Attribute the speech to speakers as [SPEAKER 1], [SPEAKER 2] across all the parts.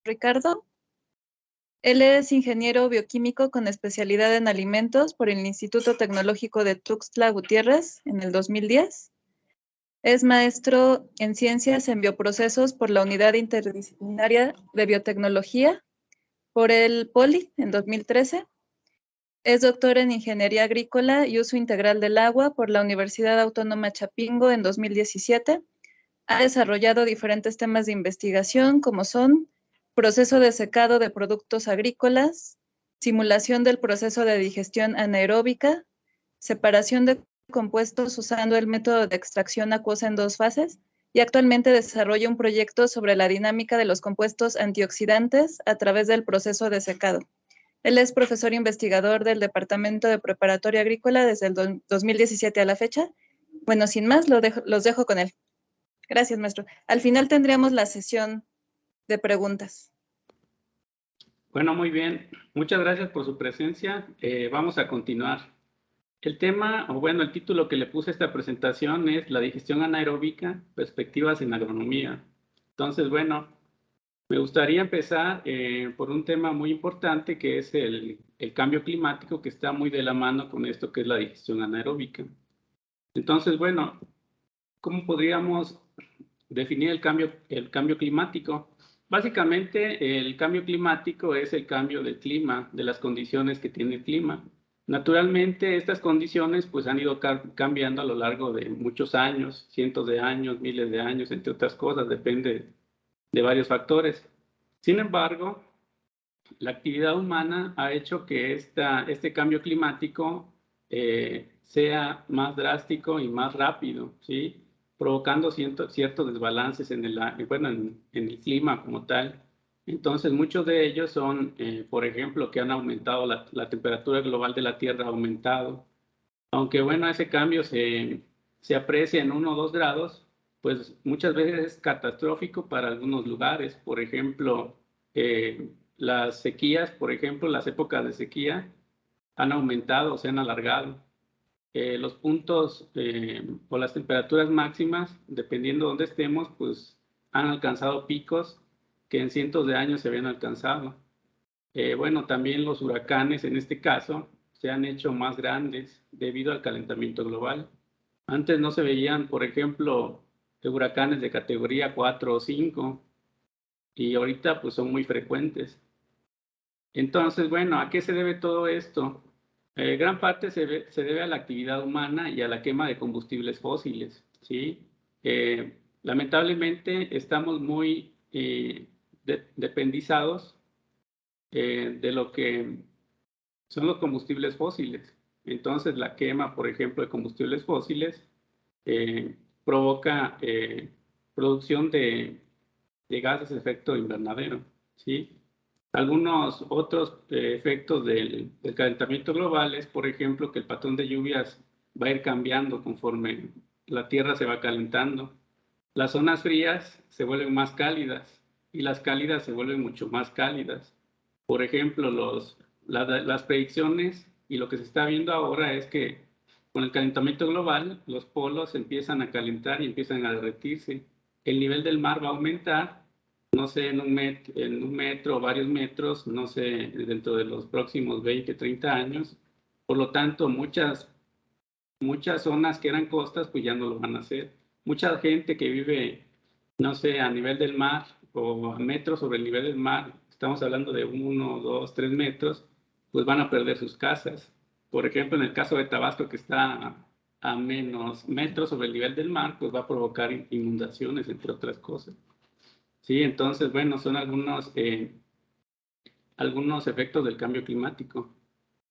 [SPEAKER 1] Ricardo. Él es ingeniero bioquímico con especialidad en alimentos por el Instituto Tecnológico de Tuxtla Gutiérrez en el 2010. Es maestro en ciencias en bioprocesos por la Unidad Interdisciplinaria de Biotecnología por el POLI en 2013. Es doctor en Ingeniería Agrícola y Uso Integral del Agua por la Universidad Autónoma Chapingo en 2017. Ha desarrollado diferentes temas de investigación como son proceso de secado de productos agrícolas, simulación del proceso de digestión anaeróbica, separación de compuestos usando el método de extracción acuosa en 2 fases y actualmente desarrolla un proyecto sobre la dinámica de los compuestos antioxidantes a través del proceso de secado. Él es profesor investigador del Departamento de Preparatoria Agrícola desde el 2017 a la fecha. Bueno, sin más, los dejo con él. Gracias, maestro. Al final tendríamos la sesión de preguntas.
[SPEAKER 2] Bueno, muy bien. Muchas gracias por su presencia. Vamos a continuar. El tema, o bueno, el título que le puse a esta presentación es La digestión anaeróbica, perspectivas en agronomía. Entonces, bueno, me gustaría empezar por un tema muy importante que es el cambio climático, que está muy de la mano con esto que es la digestión anaeróbica. Entonces, bueno, ¿cómo podríamos definir el cambio climático? Básicamente, el cambio climático es el cambio del clima, de las condiciones que tiene el clima. Naturalmente, estas condiciones pues, han ido cambiando a lo largo de muchos años, cientos de años, miles de años, entre otras cosas, depende de varios factores. Sin embargo, la actividad humana ha hecho que este cambio climático sea más drástico y más rápido, ¿sí? Provocando ciertos desbalances en el clima como tal. Entonces, muchos de ellos son, por ejemplo, que han aumentado la temperatura global de la Tierra, ha aumentado. Aunque, bueno, ese cambio se aprecia en 1 o 2 grados, pues muchas veces es catastrófico para algunos lugares. Por ejemplo, las sequías, por ejemplo, las épocas de sequía han aumentado, se han alargado. Los puntos o las temperaturas máximas, dependiendo de dónde estemos, pues han alcanzado picos que en cientos de años se habían alcanzado. Bueno, también los huracanes en este caso se han hecho más grandes debido al calentamiento global. Antes no se veían, por ejemplo, huracanes de categoría 4 o 5 y ahorita pues son muy frecuentes. Entonces, bueno, ¿a qué se debe todo esto? Gran parte se debe a la actividad humana y a la quema de combustibles fósiles, ¿sí? Lamentablemente estamos muy dependizados de lo que son los combustibles fósiles. Entonces, la quema, por ejemplo, de combustibles fósiles provoca producción de gases de efecto invernadero, ¿sí? Algunos otros efectos del calentamiento global es, por ejemplo, que el patrón de lluvias va a ir cambiando conforme la Tierra se va calentando. Las zonas frías se vuelven más cálidas y las cálidas se vuelven mucho más cálidas. Por ejemplo, las predicciones y lo que se está viendo ahora es que con el calentamiento global los polos empiezan a calentar y empiezan a derretirse. El nivel del mar va a aumentar, no sé, en un metro o varios metros, no sé, dentro de los próximos 20, 30 años. Por lo tanto, muchas zonas que eran costas, pues ya no lo van a hacer. Mucha gente que vive, no sé, a nivel del mar o a metros sobre el nivel del mar, estamos hablando de 1, 2, 3 metros, pues van a perder sus casas. Por ejemplo, en el caso de Tabasco, que está a menos metros sobre el nivel del mar, pues va a provocar inundaciones, entre otras cosas. Sí, entonces, bueno, son algunos efectos del cambio climático.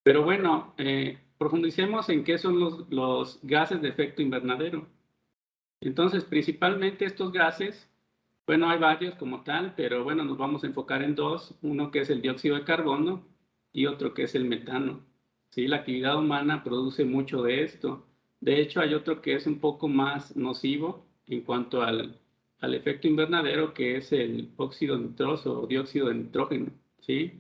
[SPEAKER 2] Pero bueno, profundicemos en qué son los gases de efecto invernadero. Entonces, principalmente estos gases, bueno, hay varios como tal, pero bueno, nos vamos a enfocar en 2, uno que es el dióxido de carbono y otro que es el metano. ¿Sí? La actividad humana produce mucho de esto. De hecho, hay otro que es un poco más nocivo en cuanto al efecto invernadero, que es el óxido nitroso o dióxido de nitrógeno. ¿Sí?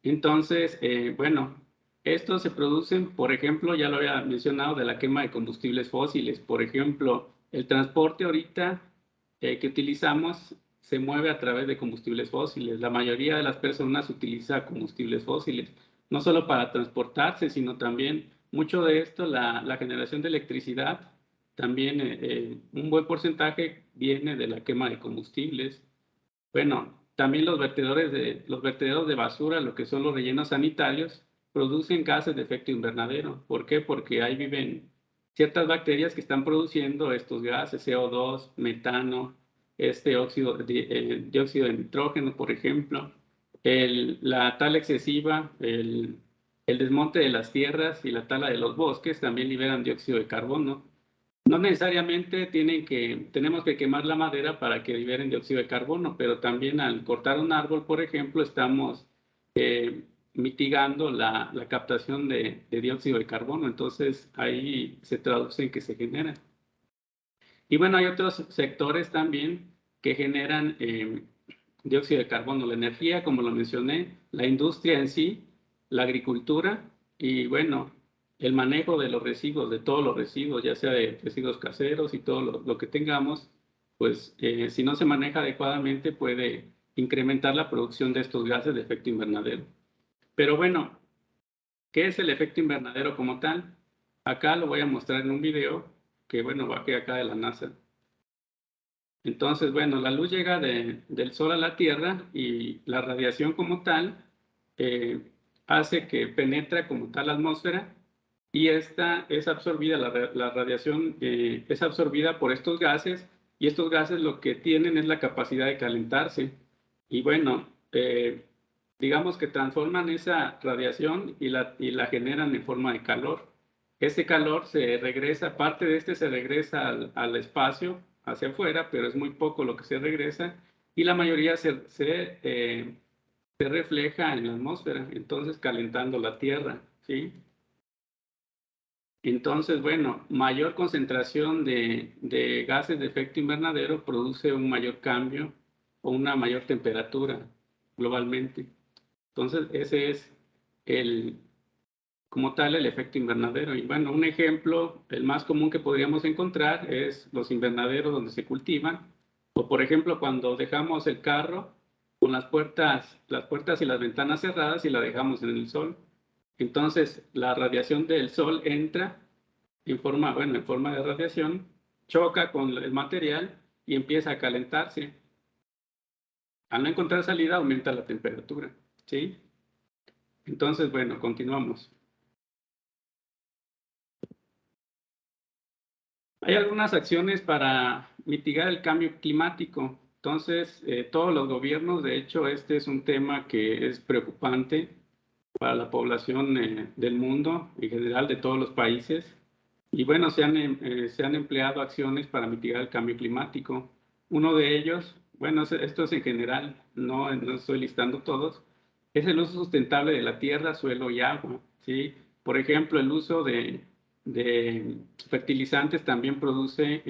[SPEAKER 2] Entonces, bueno, estos se producen, por ejemplo, ya lo había mencionado, de la quema de combustibles fósiles. Por ejemplo, el transporte ahorita que utilizamos se mueve a través de combustibles fósiles. La mayoría de las personas utiliza combustibles fósiles, no solo para transportarse, sino también mucho de esto, la generación de electricidad, también un buen porcentaje viene de la quema de combustibles. Bueno, también los vertederos de basura, lo que son los rellenos sanitarios, producen gases de efecto invernadero. ¿Por qué? Porque ahí viven ciertas bacterias que están produciendo estos gases, CO2, metano, dióxido de nitrógeno, por ejemplo. La tala excesiva, el desmonte de las tierras y la tala de los bosques también liberan dióxido de carbono. No necesariamente tenemos que quemar la madera para que liberen dióxido de carbono, pero también al cortar un árbol, por ejemplo, estamos mitigando la captación de dióxido de carbono. Entonces, ahí se traduce en que se genera. Y bueno, hay otros sectores también que generan dióxido de carbono, la energía, como lo mencioné, la industria en sí, la agricultura y bueno, el manejo de los residuos, de todos los residuos, ya sea de residuos caseros y todo lo que tengamos, pues si no se maneja adecuadamente puede incrementar la producción de estos gases de efecto invernadero. Pero bueno, ¿qué es el efecto invernadero como tal? Acá lo voy a mostrar en un video que bueno, bajé acá de la NASA. Entonces, bueno, la luz llega del Sol a la Tierra y la radiación como tal hace que penetre como tal la atmósfera y esta es absorbida, la radiación es absorbida por estos gases y estos gases lo que tienen es la capacidad de calentarse. Y bueno, digamos que transforman esa radiación y la generan en forma de calor. Ese calor se regresa, parte de este se regresa al espacio, hacia afuera, pero es muy poco lo que se regresa y la mayoría se refleja en la atmósfera, entonces calentando la Tierra, ¿sí? Entonces, bueno, mayor concentración de gases de efecto invernadero produce un mayor cambio o una mayor temperatura globalmente. Entonces, ese es como tal el efecto invernadero. Y bueno, un ejemplo, el más común que podríamos encontrar es los invernaderos donde se cultivan, o por ejemplo, cuando dejamos el carro con las puertas y las ventanas cerradas y la dejamos en el sol. Entonces, la radiación del sol entra en forma de radiación, choca con el material y empieza a calentarse. Al no encontrar salida, aumenta la temperatura, ¿sí? Entonces, bueno, continuamos. Hay algunas acciones para mitigar el cambio climático. Entonces, todos los gobiernos, de hecho, este es un tema que es preocupante para la población del mundo, en general de todos los países. Y bueno, se han empleado acciones para mitigar el cambio climático. Uno de ellos, bueno, esto es en general, no estoy listando todos, es el uso sustentable de la tierra, suelo y agua, ¿sí? Por ejemplo, el uso de fertilizantes también produce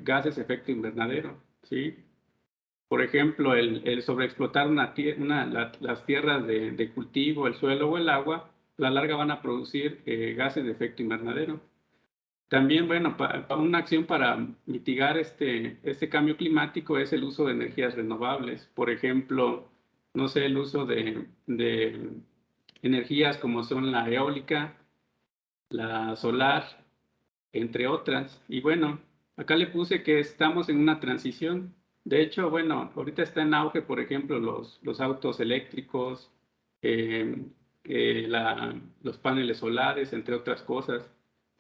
[SPEAKER 2] gases de efecto invernadero, ¿sí? Por ejemplo, el sobreexplotar las tierras de cultivo, el suelo o el agua, a la larga van a producir gases de efecto invernadero. También, bueno, una acción para mitigar este cambio climático es el uso de energías renovables. Por ejemplo, no sé, el uso de energías como son la eólica, la solar, entre otras. Y bueno, acá le puse que estamos en una transición. De hecho, bueno, ahorita está en auge, por ejemplo, los autos eléctricos, eh, los paneles solares, entre otras cosas.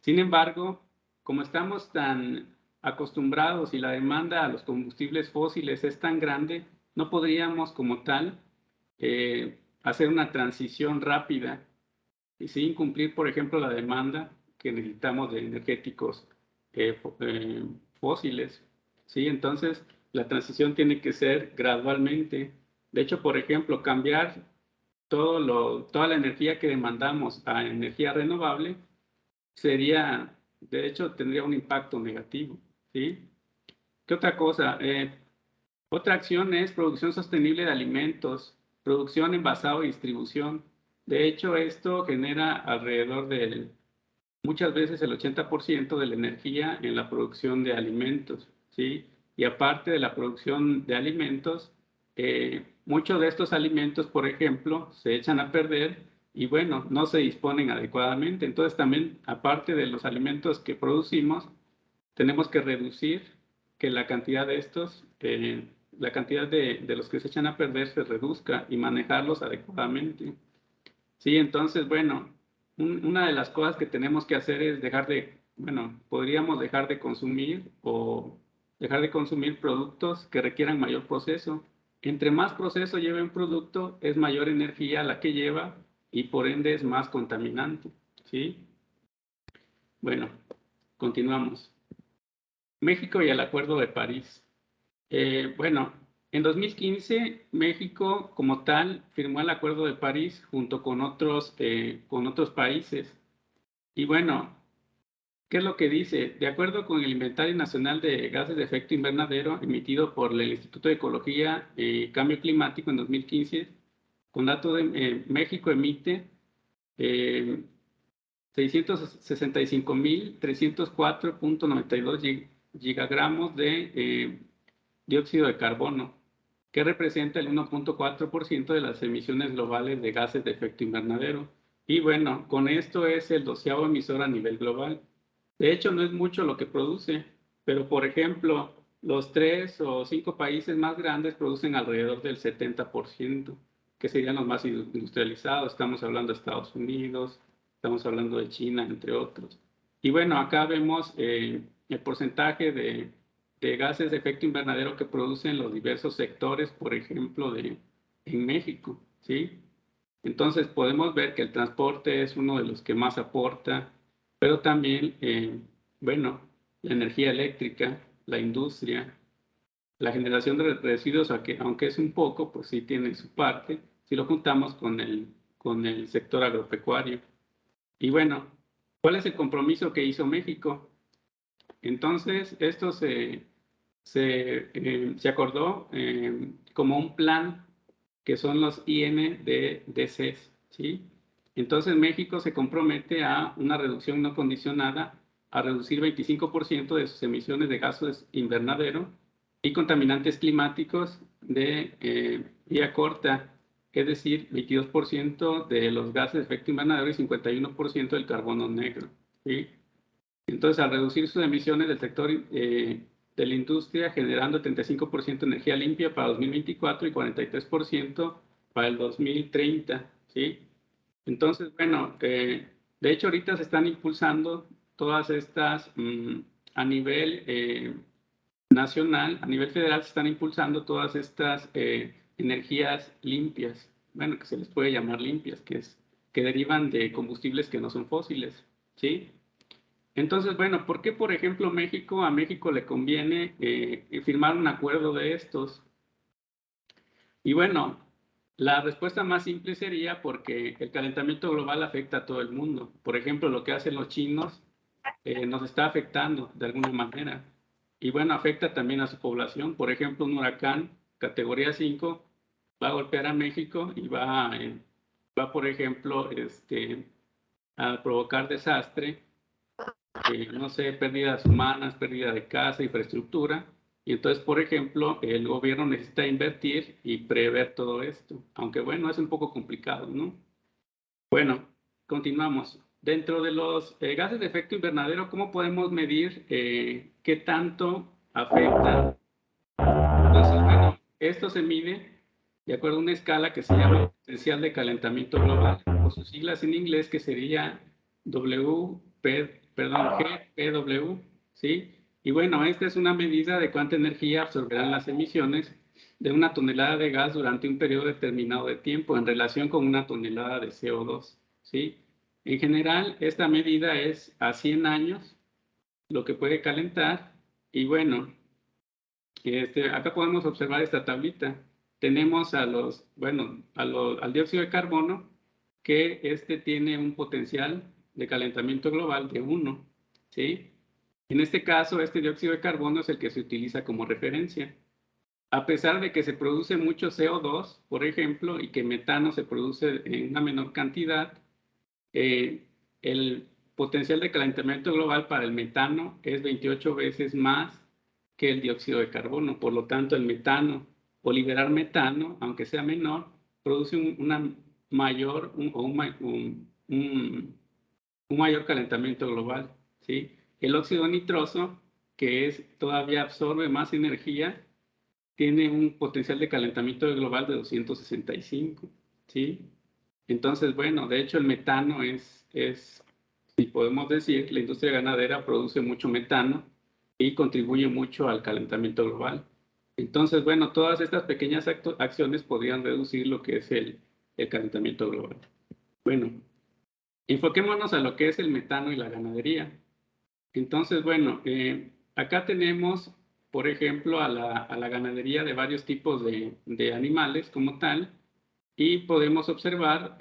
[SPEAKER 2] Sin embargo, como estamos tan acostumbrados y la demanda a los combustibles fósiles es tan grande, no podríamos como tal hacer una transición rápida y sin cumplir, por ejemplo, la demanda que necesitamos de energéticos fósiles. ¿Sí? Entonces, la transición tiene que ser gradualmente. De hecho, por ejemplo, cambiar toda la energía que demandamos a energía renovable de hecho, tendría un impacto negativo. ¿Sí? ¿Qué otra cosa? Otra acción es producción sostenible de alimentos, producción, envasado y distribución. De hecho, esto genera muchas veces el 80% de la energía en la producción de alimentos, ¿sí? y aparte de la producción de alimentos, muchos de estos alimentos, por ejemplo, se echan a perder y bueno, no se disponen adecuadamente. Entonces también, aparte de los alimentos que producimos, tenemos que reducir que la cantidad de estos, la cantidad de los que se echan a perder se reduzca y manejarlos adecuadamente. Sí, entonces, bueno, una de las cosas que tenemos que hacer es podríamos dejar de consumir o dejar de consumir productos que requieran mayor proceso. Entre más proceso lleve un producto, es mayor energía la que lleva y por ende es más contaminante, ¿sí? Bueno, continuamos. México y el Acuerdo de París. Bueno, en 2015 México como tal firmó el Acuerdo de París junto con otros países. Y bueno, ¿qué es lo que dice? De acuerdo con el Inventario Nacional de Gases de Efecto Invernadero emitido por el Instituto de Ecología y Cambio Climático en 2015, con datos de México emite 665.304.92 gigagramos de dióxido de carbono, que representa el 1.4% de las emisiones globales de gases de efecto invernadero. Y bueno, con esto es el 12º emisor a nivel global. De hecho, no es mucho lo que produce, pero por ejemplo, los 3 o 5 países más grandes producen alrededor del 70%, que serían los más industrializados. Estamos hablando de Estados Unidos, estamos hablando de China, entre otros. Y bueno, acá vemos el porcentaje de gases de efecto invernadero que producen los diversos sectores, por ejemplo, en México, ¿sí? Entonces podemos ver que el transporte es uno de los que más aporta, pero también, bueno, la energía eléctrica, la industria, la generación de residuos, aunque es un poco, pues sí tiene su parte, si lo juntamos con el sector agropecuario. Y bueno, ¿cuál es el compromiso que hizo México? Entonces, esto se acordó como un plan que son los INDCs, ¿sí? Entonces México se compromete a una reducción no condicionada a reducir 25% de sus emisiones de gases invernadero y contaminantes climáticos de vía corta, es decir, 22% de los gases de efecto invernadero y 51% del carbono negro, ¿sí? Entonces, al reducir sus emisiones del sector de la industria, generando 35% de energía limpia para 2024 y 43% para el 2030, ¿sí? Entonces, bueno, de hecho ahorita se están impulsando todas estas, a nivel nacional, a nivel federal se están impulsando todas estas energías limpias, bueno, que se les puede llamar limpias, que derivan de combustibles que no son fósiles, ¿sí? Entonces, bueno, ¿por qué, por ejemplo, a México le conviene firmar un acuerdo de estos? Y bueno, la respuesta más simple sería porque el calentamiento global afecta a todo el mundo. Por ejemplo, lo que hacen los chinos nos está afectando de alguna manera. Y bueno, afecta también a su población. Por ejemplo, un huracán categoría 5 va a golpear a México y por ejemplo, a provocar desastre, no sé, pérdidas humanas, pérdida de casa, infraestructura. Y entonces, por ejemplo, el gobierno necesita invertir y prever todo esto. Aunque bueno, es un poco complicado, ¿no? Bueno, continuamos. Dentro de los gases de efecto invernadero, ¿cómo podemos medir qué tanto afectan? Entonces, bueno, esto se mide de acuerdo a una escala que se llama potencial de calentamiento global, o sus siglas en inglés que sería GPW, ¿sí? Y bueno, esta es una medida de cuánta energía absorberán las emisiones de una tonelada de gas durante un periodo determinado de tiempo en relación con una tonelada de CO2, ¿sí? En general, esta medida es a 100 años lo que puede calentar y bueno, acá podemos observar esta tablita. Tenemos al dióxido de carbono, que tiene un potencial de calentamiento global de 1, ¿sí? En este caso, este dióxido de carbono es el que se utiliza como referencia. A pesar de que se produce mucho CO2, por ejemplo, y que metano se produce en una menor cantidad, el potencial de calentamiento global para el metano es 28 veces más que el dióxido de carbono. Por lo tanto, el metano o liberar metano, aunque sea menor, produce un mayor calentamiento global, ¿sí? El óxido nitroso, que todavía absorbe más energía, tiene un potencial de calentamiento global de 265, ¿sí? Entonces, bueno, de hecho el metano si podemos decir, la industria ganadera produce mucho metano y contribuye mucho al calentamiento global. Entonces, bueno, todas estas pequeñas acciones podrían reducir lo que es el calentamiento global. Bueno, enfoquémonos a lo que es el metano y la ganadería. Entonces, bueno, acá tenemos, por ejemplo, a la ganadería de varios tipos de animales como tal, y podemos observar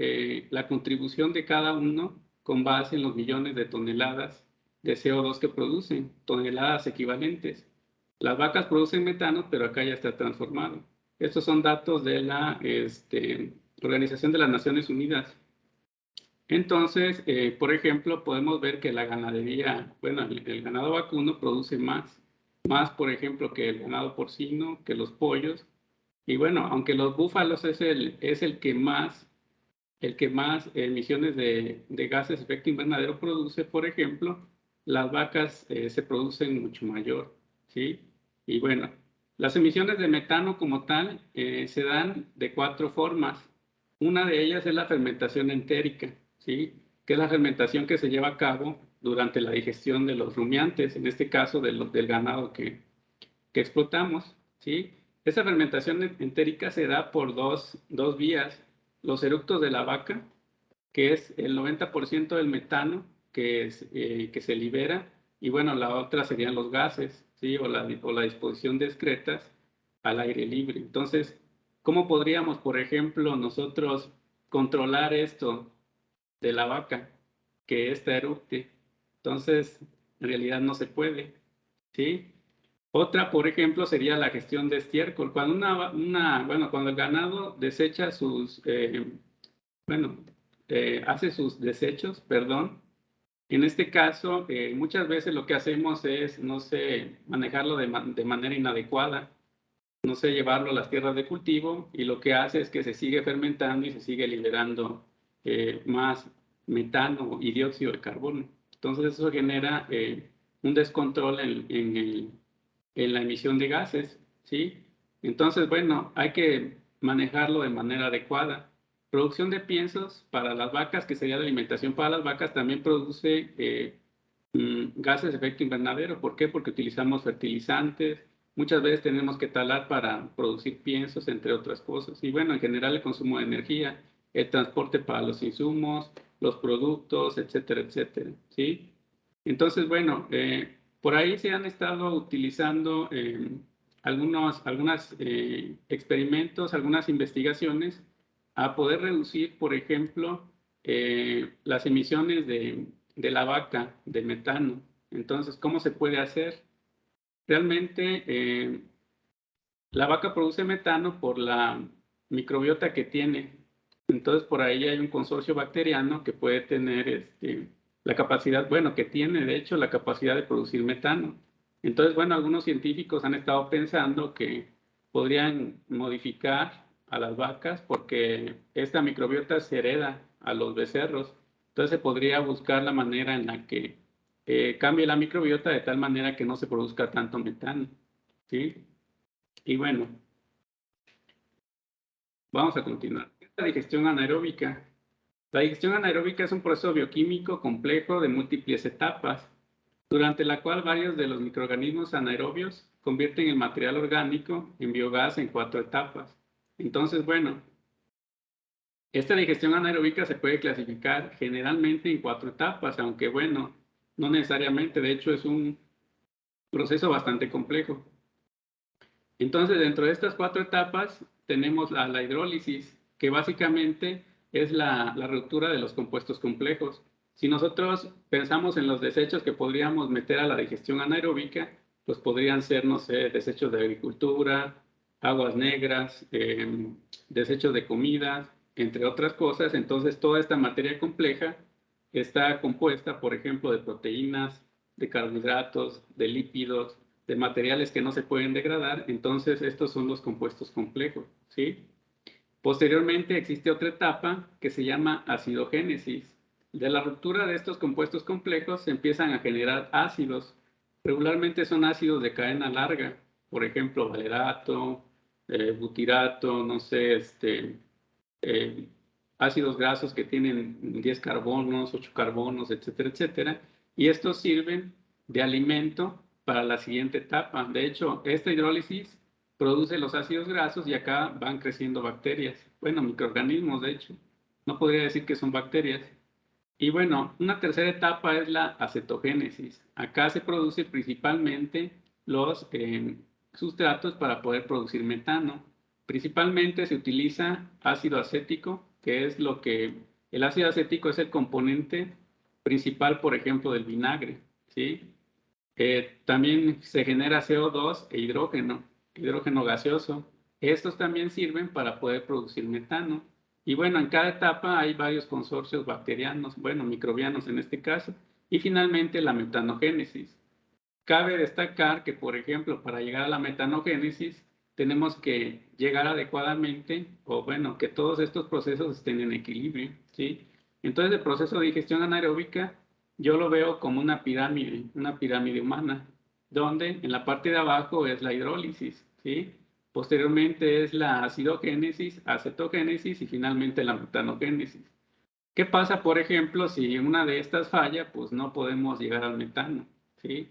[SPEAKER 2] la contribución de cada uno con base en los millones de toneladas de CO2 que producen, toneladas equivalentes. Las vacas producen metano, pero acá ya está transformado. Estos son datos de la Organización de las Naciones Unidas. Entonces, por ejemplo, podemos ver que la ganadería, bueno, el ganado vacuno produce más, por ejemplo, que el ganado porcino, que los pollos. Y bueno, aunque los búfalos es el que más emisiones de gases de efecto invernadero produce, por ejemplo, las vacas se producen mucho mayor, ¿sí? Y bueno, las emisiones de metano como tal se dan de 4 formas. Una de ellas es la fermentación entérica, ¿sí? Que es la fermentación que se lleva a cabo durante la digestión de los rumiantes, en este caso del ganado que explotamos, ¿sí? Esa fermentación entérica se da por dos vías. Los eructos de la vaca, que es el 90% del metano que se libera, y bueno, la otra serían los gases, ¿sí? o la disposición de excretas al aire libre. Entonces, ¿cómo podríamos, por ejemplo, nosotros controlar esto de la vaca, que ésta eructe? Entonces, en realidad no se puede, ¿sí? Otra, por ejemplo, sería la gestión de estiércol. Cuando cuando el ganado desecha hace sus desechos, perdón. En este caso, muchas veces lo que hacemos es, no sé, manejarlo de manera inadecuada, no sé, llevarlo a las tierras de cultivo, y lo que hace es que se sigue fermentando y se sigue liberando más metano y dióxido de carbono. Entonces eso genera un descontrol en la emisión de gases, ¿sí? Entonces, bueno, hay que manejarlo de manera adecuada. Producción de piensos para las vacas, que sería la alimentación para las vacas, también produce gases de efecto invernadero. ¿Por qué? Porque utilizamos fertilizantes, muchas veces tenemos que talar para producir piensos, entre otras cosas. Y bueno, en general el consumo de energía, el transporte para los insumos, los productos, etcétera, etcétera, ¿sí? Entonces, bueno, por ahí se han estado utilizando algunos experimentos, algunas investigaciones a poder reducir, por ejemplo, las emisiones de la vaca de metano. Entonces, ¿cómo se puede hacer? Realmente, la vaca produce metano por la microbiota que tiene. Entonces, por ahí hay un consorcio bacteriano que puede tener la capacidad, bueno, que tiene de hecho la capacidad de producir metano. Entonces, bueno, algunos científicos han estado pensando que podrían modificar a las vacas porque esta microbiota se hereda a los becerros. Entonces, se podría buscar la manera en la que cambie la microbiota de tal manera que no se produzca tanto metano, ¿sí? Y bueno, vamos a continuar. La digestión anaeróbica. La digestión anaeróbica es un proceso bioquímico complejo de múltiples etapas, durante la cual varios de los microorganismos anaerobios convierten el material orgánico en biogás en 4 etapas. Entonces, bueno, esta digestión anaeróbica se puede clasificar generalmente en 4 etapas, aunque bueno, no necesariamente, de hecho es un proceso bastante complejo. Entonces, dentro de estas 4 etapas tenemos la hidrólisis, que básicamente es la ruptura de los compuestos complejos. Si nosotros pensamos en los desechos que podríamos meter a la digestión anaeróbica, pues podrían ser, no sé, desechos de agricultura, aguas negras, desechos de comida, entre otras cosas. Entonces, toda esta materia compleja está compuesta, por ejemplo, de proteínas, de carbohidratos, de lípidos, de materiales que no se pueden degradar. Entonces, estos son los compuestos complejos, ¿sí? Posteriormente existe otra etapa que se llama acidogénesis. De la ruptura de estos compuestos complejos se empiezan a generar ácidos. Regularmente son ácidos de cadena larga, por ejemplo, valerato, butirato, no sé, eh, ácidos grasos que tienen 10 carbonos, 8 carbonos, etcétera, etcétera. Y estos sirven de alimento para la siguiente etapa. De hecho, esta hidrólisis produce los ácidos grasos y acá van creciendo bacterias. Bueno, microorganismos, de hecho. No podría decir que son bacterias. Y bueno, una tercera etapa es la acetogénesis. Acá se produce principalmente los sustratos para poder producir metano. Principalmente se utiliza ácido acético, que es lo que el ácido acético es el componente principal, por ejemplo, del vinagre, ¿sí? También se genera CO2 e hidrógeno gaseoso. Estos también sirven para poder producir metano. Y bueno, en cada etapa hay varios consorcios bacterianos, bueno, microbianos en este caso, y finalmente la metanogénesis. Cabe destacar que, por ejemplo, para llegar a la metanogénesis, tenemos que llegar adecuadamente, o bueno, que todos estos procesos estén en equilibrio, ¿sí? Entonces, el proceso de digestión anaeróbica, yo lo veo como una pirámide humana, donde en la parte de abajo es la hidrólisis, ¿sí? Posteriormente es la acidogénesis, acetogénesis y finalmente la metanogénesis. ¿Qué pasa, por ejemplo, si una de estas falla? Pues no podemos llegar al metano, ¿sí?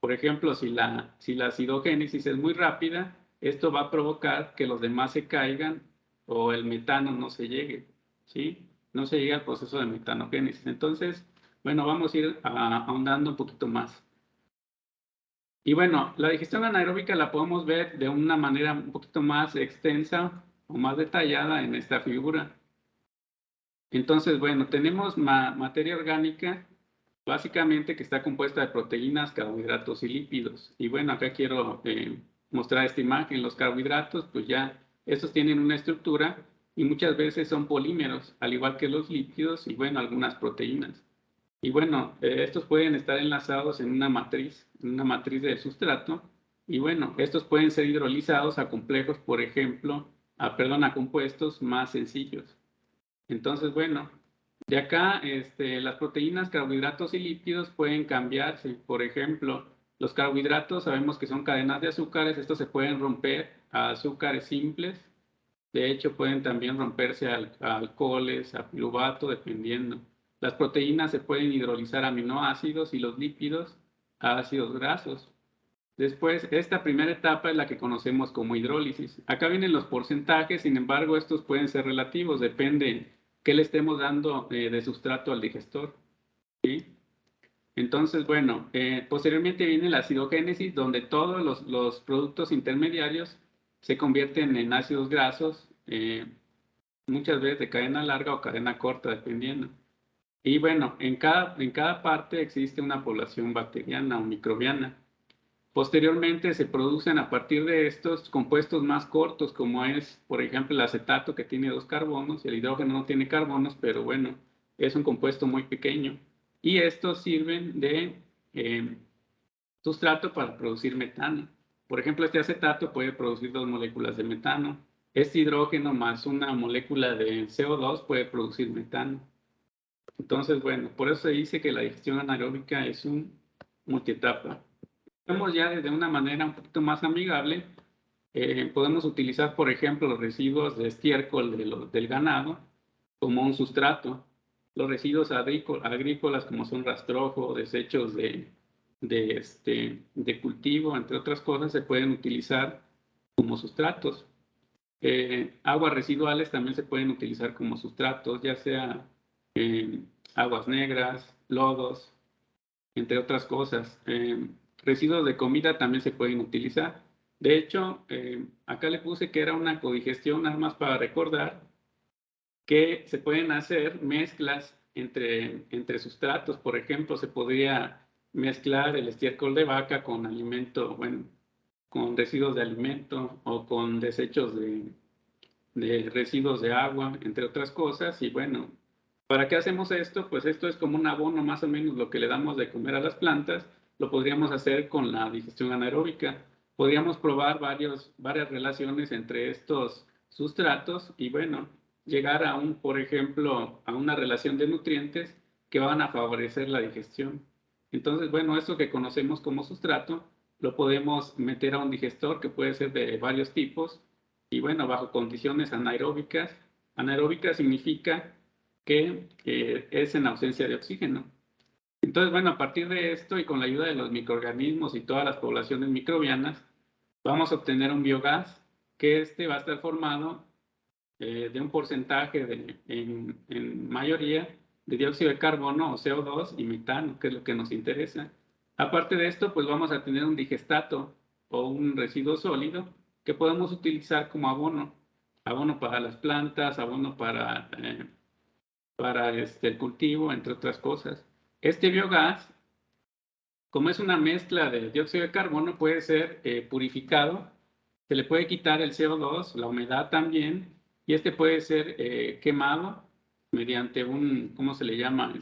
[SPEAKER 2] Por ejemplo, si la acidogénesis es muy rápida, esto va a provocar que los demás se caigan o el metano no se llegue, ¿sí? No se llega al proceso de metanogénesis. Entonces, bueno, vamos a ir ahondando un poquito más. Y bueno, la digestión anaeróbica la podemos ver de una manera un poquito más extensa o más detallada en esta figura. Entonces, bueno, tenemos materia orgánica, básicamente que está compuesta de proteínas, carbohidratos y lípidos. Y bueno, acá quiero mostrar esta imagen. Los carbohidratos, pues ya, estos tienen una estructura y muchas veces son polímeros, al igual que los lípidos y bueno, algunas proteínas. Y bueno, estos pueden estar enlazados en una matriz del sustrato. Y bueno, estos pueden ser hidrolizados a complejos, por ejemplo, a compuestos más sencillos. Entonces, bueno, de acá las proteínas, carbohidratos y lípidos pueden cambiarse. Por ejemplo, los carbohidratos sabemos que son cadenas de azúcares. Estos se pueden romper a azúcares simples. De hecho, pueden también romperse a alcoholes, a piruvato, dependiendo. Las proteínas se pueden hidrolizar a aminoácidos y los lípidos a ácidos grasos. Después, esta primera etapa es la que conocemos como hidrólisis. Acá vienen los porcentajes, sin embargo, estos pueden ser relativos, depende qué le estemos dando de sustrato al digestor, ¿sí? Entonces, bueno, posteriormente viene la acidogénesis, donde todos los productos intermediarios se convierten en ácidos grasos, muchas veces de cadena larga o cadena corta, dependiendo. Y bueno, en cada parte existe una población bacteriana o microbiana. Posteriormente se producen a partir de estos compuestos más cortos, como es, por ejemplo, el acetato que tiene 2 carbonos, y el hidrógeno no tiene carbonos, pero bueno, es un compuesto muy pequeño. Y estos sirven de sustrato para producir metano. Por ejemplo, este acetato puede producir 2 moléculas de metano. Este hidrógeno más una molécula de CO2 puede producir metano. Entonces, bueno, por eso se dice que la digestión anaeróbica es un multietapa. Vemos ya desde una manera un poquito más amigable, podemos utilizar, por ejemplo, los residuos de estiércol del ganado como un sustrato. Los residuos agrícolas como son rastrojo, desechos de cultivo, entre otras cosas, se pueden utilizar como sustratos. Aguas residuales también se pueden utilizar como sustratos, ya sea aguas negras, lodos, entre otras cosas. Residuos de comida también se pueden utilizar. De hecho, acá le puse que era una codigestión, nada más para recordar que se pueden hacer mezclas entre sustratos. Por ejemplo, se podría mezclar el estiércol de vaca con alimento, bueno, con residuos de alimento o con desechos de residuos de agua, entre otras cosas. Y bueno, ¿para qué hacemos esto? Pues esto es como un abono, más o menos lo que le damos de comer a las plantas. lo podríamos hacer con la digestión anaeróbica. Podríamos probar varias relaciones entre estos sustratos y, bueno, llegar a por ejemplo, a una relación de nutrientes que van a favorecer la digestión. Entonces, bueno, esto que conocemos como sustrato lo podemos meter a un digestor que puede ser de varios tipos y, bueno, bajo condiciones anaeróbicas. Anaeróbica significa que es en ausencia de oxígeno. Entonces, bueno, a partir de esto y con la ayuda de los microorganismos y todas las poblaciones microbianas, vamos a obtener un biogás que va a estar formado de un porcentaje en mayoría de dióxido de carbono o CO2 y metano, que es lo que nos interesa. Aparte de esto, pues vamos a tener un digestato o un residuo sólido que podemos utilizar como abono. Abono para las plantas, abono para el cultivo, entre otras cosas. Este biogás, como es una mezcla de dióxido de carbono, puede ser purificado, se le puede quitar el CO2, la humedad también, y puede ser quemado mediante ¿cómo se le llama?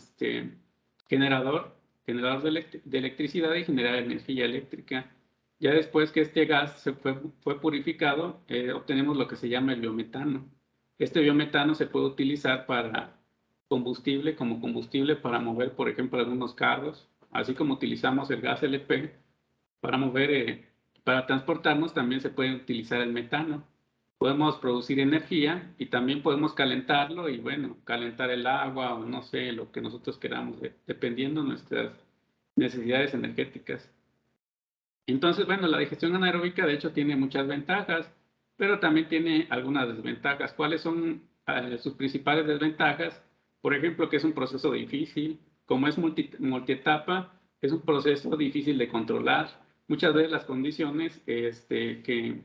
[SPEAKER 2] Generador de electricidad y generar energía eléctrica. Ya después que este gas fue purificado, obtenemos lo que se llama el biometano. Este biometano se puede utilizar para como combustible para mover, por ejemplo, algunos carros, así como utilizamos el gas LP para mover, para transportarnos, también se puede utilizar el metano. Podemos producir energía y también podemos calentarlo y, bueno, calentar el agua o no sé, lo que nosotros queramos, dependiendo de nuestras necesidades energéticas. Entonces, bueno, la digestión anaeróbica de hecho tiene muchas ventajas, pero también tiene algunas desventajas. ¿Cuáles son sus principales desventajas? Por ejemplo, que es un proceso difícil, como es multietapa, es un proceso difícil de controlar. Muchas veces las condiciones que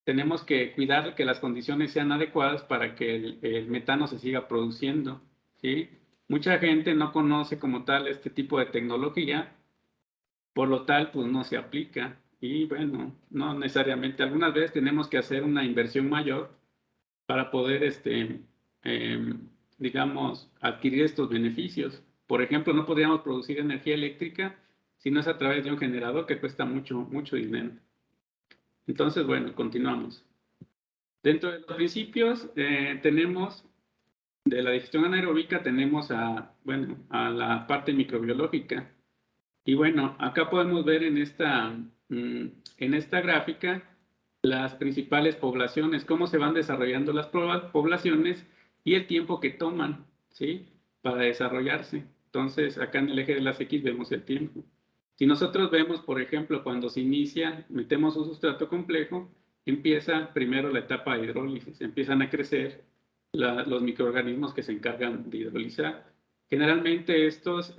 [SPEAKER 2] tenemos que cuidar que las condiciones sean adecuadas para que el metano se siga produciendo, ¿sí? Mucha gente no conoce como tal este tipo de tecnología, por lo tal, pues no se aplica. Y bueno, no necesariamente. Algunas veces tenemos que hacer una inversión mayor para poder, digamos, adquirir estos beneficios. Por ejemplo, no podríamos producir energía eléctrica si no es a través de un generador que cuesta mucho, mucho dinero. Entonces, bueno, continuamos. Dentro de los principios tenemos, de la digestión anaeróbica, tenemos bueno, a la parte microbiológica. Y bueno, acá podemos ver en esta gráfica las principales poblaciones, cómo se van desarrollando las poblaciones y el tiempo que toman, ¿sí? Para desarrollarse. Entonces, acá en el eje de las X vemos el tiempo. Si nosotros vemos, por ejemplo, cuando se inicia, metemos un sustrato complejo, empieza primero la etapa de hidrólisis, empiezan a crecer los microorganismos que se encargan de hidrolizar. Generalmente estos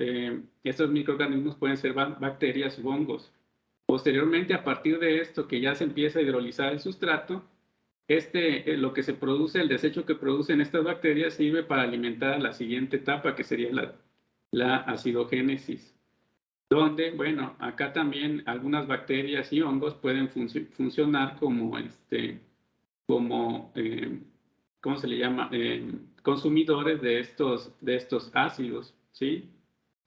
[SPEAKER 2] microorganismos pueden ser bacterias u hongos. Posteriormente, a partir de esto, que ya se empieza a hidrolizar el sustrato, lo que se produce, el desecho que producen estas bacterias sirve para alimentar a la siguiente etapa, que sería la acidogénesis. Donde, bueno, acá también algunas bacterias y hongos pueden funcionar como, ¿cómo se le llama? Consumidores de estos ácidos, ¿sí?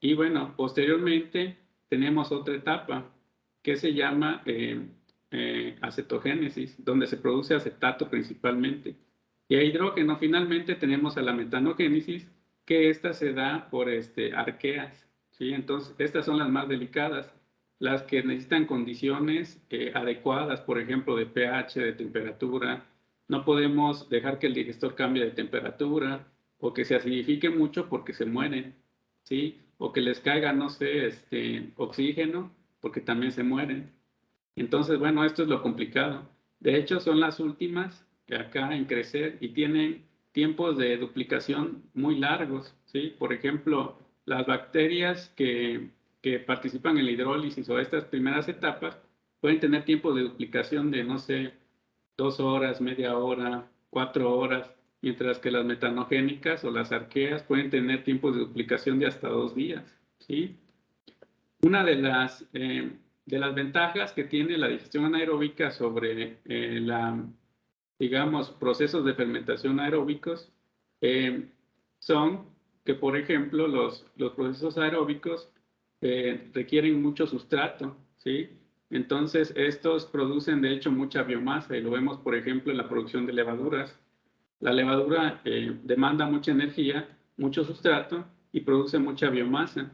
[SPEAKER 2] Y bueno, posteriormente tenemos otra etapa que se llama acetogénesis, donde se produce acetato principalmente. Y a hidrógeno finalmente tenemos a la metanogénesis, que esta se da por arqueas, ¿sí? Entonces, estas son las más delicadas, las que necesitan condiciones adecuadas, por ejemplo, de pH, de temperatura. No podemos dejar que el digestor cambie de temperatura o que se acidifique mucho porque se mueren, ¿sí? O que les caiga, no sé, oxígeno porque también se mueren. Entonces, bueno, esto es lo complicado. De hecho, son las últimas que acá en crecer y tienen tiempos de duplicación muy largos, ¿sí? Por ejemplo, las bacterias que participan en la hidrólisis o estas primeras etapas pueden tener tiempos de duplicación de, no sé, 2 horas, media hora, 4 horas, mientras que las metanogénicas o las arqueas pueden tener tiempos de duplicación de hasta 2 días, ¿sí? Una de las ventajas que tiene la digestión anaeróbica sobre digamos, procesos de fermentación aeróbicos son que, por ejemplo, los procesos aeróbicos requieren mucho sustrato, ¿sí? Entonces, estos producen, de hecho, mucha biomasa y lo vemos, por ejemplo, en la producción de levaduras. La levadura demanda mucha energía, mucho sustrato y produce mucha biomasa.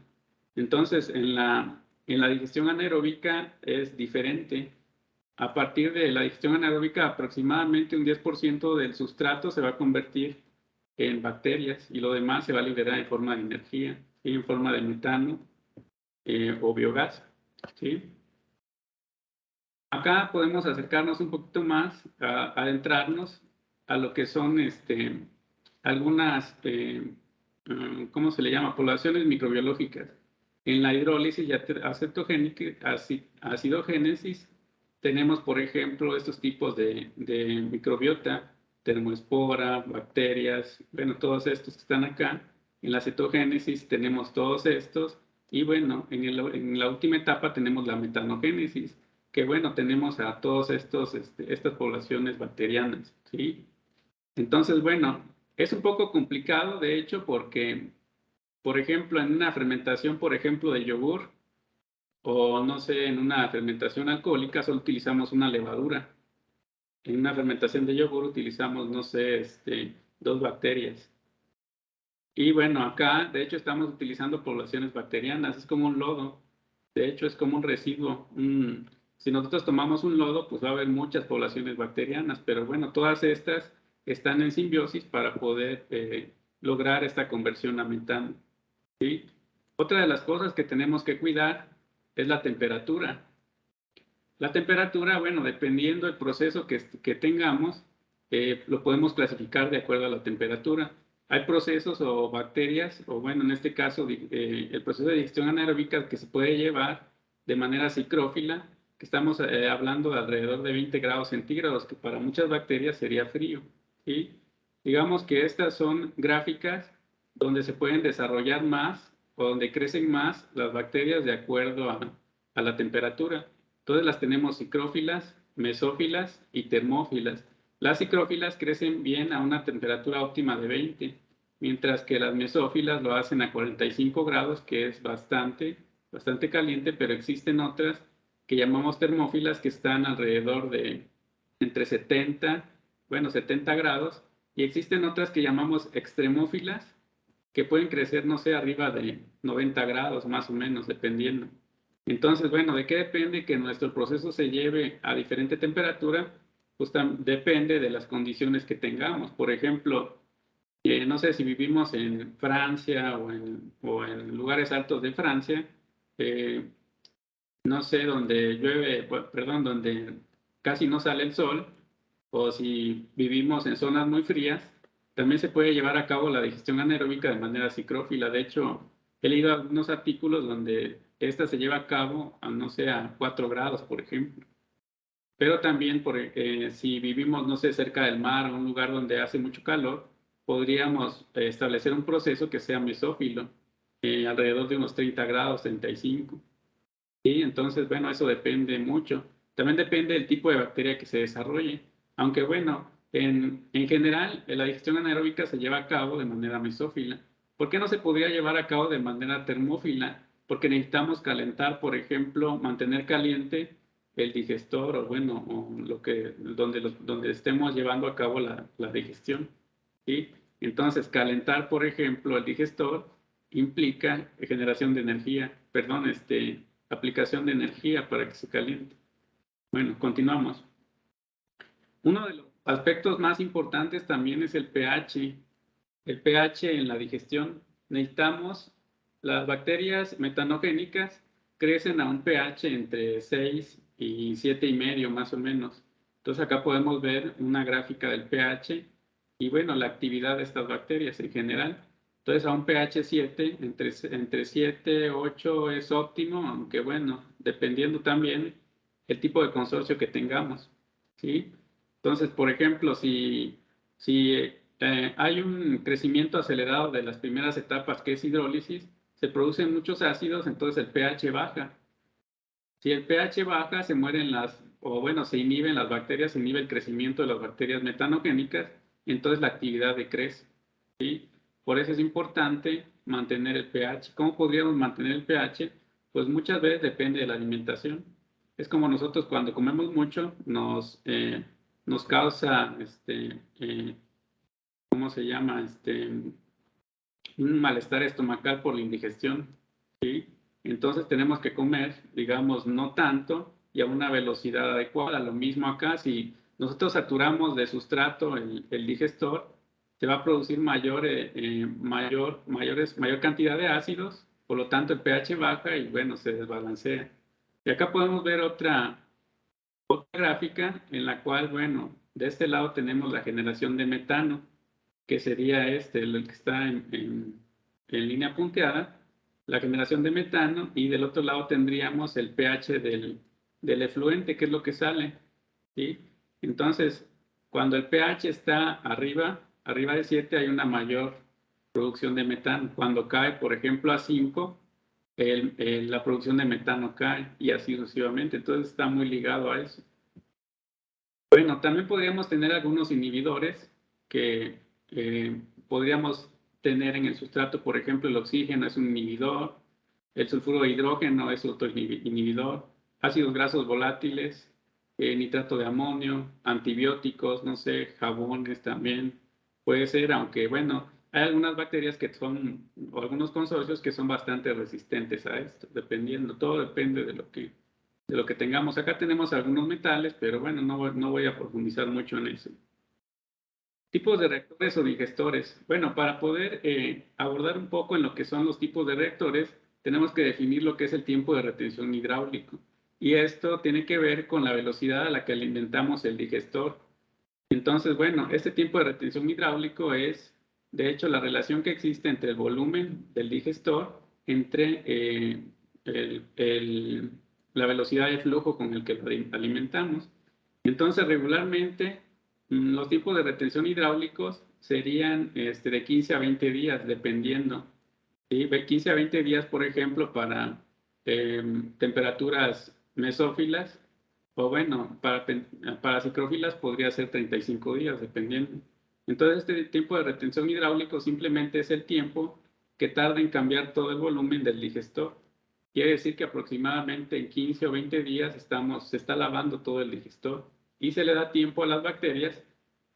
[SPEAKER 2] Entonces, en la digestión anaeróbica es diferente. A partir de la digestión anaeróbica, aproximadamente un 10% del sustrato se va a convertir en bacterias y lo demás se va a liberar en forma de energía, ¿sí? En forma de metano o biogás, ¿sí? Acá podemos acercarnos un poquito más, adentrarnos a lo que son algunas, ¿cómo se le llama? Poblaciones microbiológicas. En la hidrólisis y acidogénesis tenemos, por ejemplo, estos tipos de microbiota, termoespora, bacterias, bueno, todos estos que están acá. En la cetogénesis tenemos todos estos y bueno, en la última etapa tenemos la metanogénesis, que bueno, tenemos a todos estas poblaciones bacterianas, ¿sí? Entonces, bueno, es un poco complicado, de hecho, porque, por ejemplo, en una fermentación, por ejemplo, de yogur, o no sé, en una fermentación alcohólica, solo utilizamos una levadura. En una fermentación de yogur utilizamos, no sé, 2 bacterias. Y bueno, acá, de hecho, estamos utilizando poblaciones bacterianas, es como un lodo, de hecho, es como un residuo. Si nosotros tomamos un lodo, pues va a haber muchas poblaciones bacterianas, pero bueno, todas estas están en simbiosis para poder lograr esta conversión a metano, ¿sí? Otra de las cosas que tenemos que cuidar es la temperatura. La temperatura, bueno, dependiendo del proceso que tengamos, lo podemos clasificar de acuerdo a la temperatura. Hay procesos o bacterias, o bueno, en este caso, el proceso de digestión anaeróbica que se puede llevar de manera psicrófila, que estamos hablando de alrededor de 20 grados centígrados, que para muchas bacterias sería frío, ¿sí? Digamos que estas son gráficas donde se pueden desarrollar más o donde crecen más las bacterias de acuerdo a la temperatura. Entonces las tenemos psicrófilas, mesófilas y termófilas. Las psicrófilas crecen bien a una temperatura óptima de 20, mientras que las mesófilas lo hacen a 45 grados, que es bastante caliente, pero existen otras que llamamos termófilas que están alrededor de entre 70 grados, y existen otras que llamamos extremófilas, que pueden crecer, no sé, arriba de 90 grados más o menos, dependiendo. Entonces, bueno, ¿de qué depende que nuestro proceso se lleve a diferente temperatura? Pues depende de las condiciones que tengamos. Por ejemplo, no sé si vivimos en Francia o en lugares altos de Francia, eh, no sé, donde llueve, perdón, donde casi no sale el sol, o si vivimos en zonas muy frías, también se puede llevar a cabo la digestión anaeróbica de manera psicrófila. De hecho, he leído algunos artículos donde esta se lleva a cabo, no sé, a 4 grados, por ejemplo. Pero también, si vivimos, no sé, cerca del mar o un lugar donde hace mucho calor, podríamos establecer un proceso que sea mesófilo, alrededor de unos 30 grados, 35. Sí, entonces, bueno, eso depende mucho. También depende del tipo de bacteria que se desarrolle. Aunque, bueno, en general, la digestión anaeróbica se lleva a cabo de manera mesófila. ¿Por qué no se podría llevar a cabo de manera termófila? Porque necesitamos calentar, por ejemplo, mantener caliente el digestor o, bueno, o donde estemos llevando a cabo la digestión. ¿Sí? Entonces, calentar, por ejemplo, el digestor implica generación de energía, perdón, aplicación de energía para que se caliente. Bueno, continuamos. Uno de los aspectos más importantes también es el pH. El pH en la digestión. Necesitamos, las bacterias metanogénicas crecen a un pH entre 6 y 7,5 más o menos. Entonces acá podemos ver una gráfica del pH y bueno, la actividad de estas bacterias en general. Entonces a un pH 7, entre 7 y 8 es óptimo, aunque bueno, dependiendo también el tipo de consorcio que tengamos, ¿sí? Entonces, por ejemplo, si hay un crecimiento acelerado de las primeras etapas que es hidrólisis, se producen muchos ácidos, entonces el pH baja. Si el pH baja, se mueren o bueno, se inhiben las bacterias, se inhibe el crecimiento de las bacterias metanogénicas, entonces la actividad decrece, ¿sí? Por eso es importante mantener el pH. ¿Cómo podríamos mantener el pH? pues muchas veces depende de la alimentación. Es como nosotros cuando comemos mucho nos causa, ¿cómo se llama? Un malestar estomacal por la indigestión, ¿sí? Entonces tenemos que comer, digamos, no tanto y a una velocidad adecuada. Lo mismo acá, si nosotros saturamos de sustrato el digestor, se va a producir mayor cantidad de ácidos, por lo tanto el pH baja y bueno, se desbalancea. Y acá podemos ver otra gráfica en la cual, bueno, de este lado tenemos la generación de metano, que sería el que está en línea punteada, la generación de metano, y del otro lado tendríamos el pH del efluente, que es lo que sale, ¿sí? Entonces, cuando el pH está arriba de 7 hay una mayor producción de metano. Cuando cae, por ejemplo, a 5, la producción de metano cae y así sucesivamente. Entonces está muy ligado a eso. Bueno, también podríamos tener algunos inhibidores que podríamos tener en el sustrato. Por ejemplo, el oxígeno es un inhibidor, el sulfuro de hidrógeno es otro inhibidor, ácidos grasos volátiles, nitrato de amonio, antibióticos, no sé, jabones también puede ser, aunque bueno, hay algunas bacterias que son, o algunos consorcios que son bastante resistentes a esto, dependiendo, todo depende de lo que tengamos. Acá tenemos algunos metales, pero bueno, no voy a profundizar mucho en eso. Tipos de reactores o digestores. Bueno, para poder abordar un poco en lo que son los tipos de reactores, tenemos que definir lo que es el tiempo de retención hidráulico. Y esto tiene que ver con la velocidad a la que alimentamos el digestor. Entonces, bueno, este tiempo de retención hidráulico es, de hecho, la relación que existe entre el volumen del digestor, entre la velocidad de flujo con el que lo alimentamos. Entonces, regularmente, los tiempos de retención hidráulicos serían de 15 a 20 días, dependiendo. ¿Sí? 15 a 20 días, por ejemplo, para temperaturas mesófilas, o bueno, para cicrófilas podría ser 35 días, dependiendo. Entonces, este tiempo de retención hidráulico simplemente es el tiempo que tarda en cambiar todo el volumen del digestor. Quiere decir que aproximadamente en 15 o 20 días se está lavando todo el digestor y se le da tiempo a las bacterias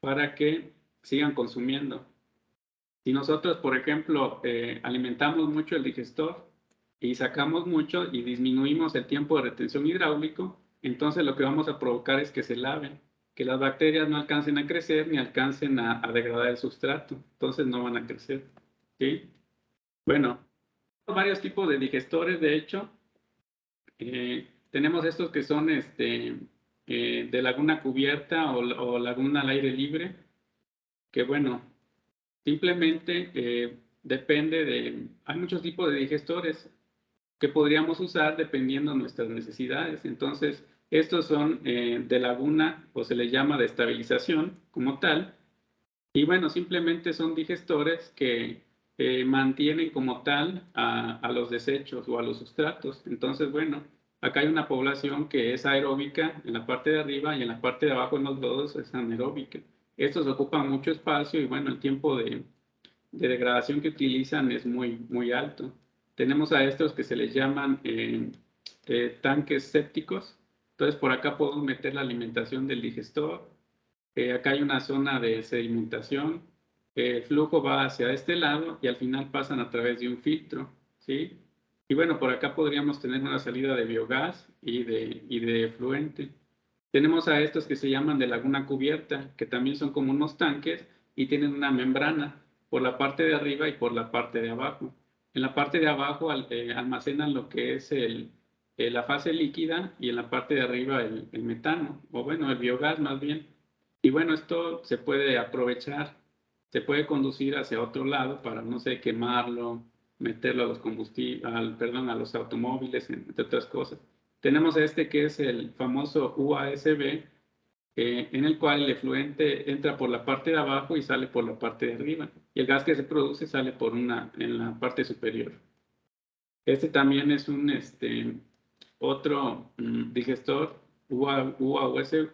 [SPEAKER 2] para que sigan consumiendo. Si nosotros, por ejemplo, alimentamos mucho el digestor y sacamos mucho y disminuimos el tiempo de retención hidráulico, entonces lo que vamos a provocar es que se laven, que las bacterias no alcancen a crecer ni alcancen a degradar el sustrato, entonces no van a crecer, ¿sí? Bueno, varios tipos de digestores, de hecho. Tenemos estos que son de laguna cubierta o laguna al aire libre, que bueno, simplemente depende hay muchos tipos de digestores que podríamos usar dependiendo de nuestras necesidades. Entonces, estos son de laguna o se les llama de estabilización como tal. Y bueno, simplemente son digestores que mantienen como tal a los desechos o a los sustratos. Entonces, bueno, acá hay una población que es aeróbica en la parte de arriba y en la parte de abajo en los lodos es anaeróbica. Estos ocupan mucho espacio y bueno, el tiempo de degradación que utilizan es muy alto. Tenemos a estos que se les llaman tanques sépticos. Entonces, por acá podemos meter la alimentación del digestor. Acá hay una zona de sedimentación. El flujo va hacia este lado y al final pasan a través de un filtro, ¿sí? Y bueno, por acá podríamos tener una salida de biogás y de efluente. Tenemos a estos que se llaman de laguna cubierta, que también son como unos tanques y tienen una membrana por la parte de arriba y por la parte de abajo. En la parte de abajo almacenan lo que es la fase líquida y en la parte de arriba el metano, o bueno, el biogás más bien. Y bueno, esto se puede aprovechar, se puede conducir hacia otro lado para, no sé, quemarlo, meterlo a los a los automóviles, entre otras cosas. Tenemos este que es el famoso UASB, en el cual el efluente entra por la parte de abajo y sale por la parte de arriba. Y el gas que se produce sale en la parte superior. Este también es otro digestor UAUSB,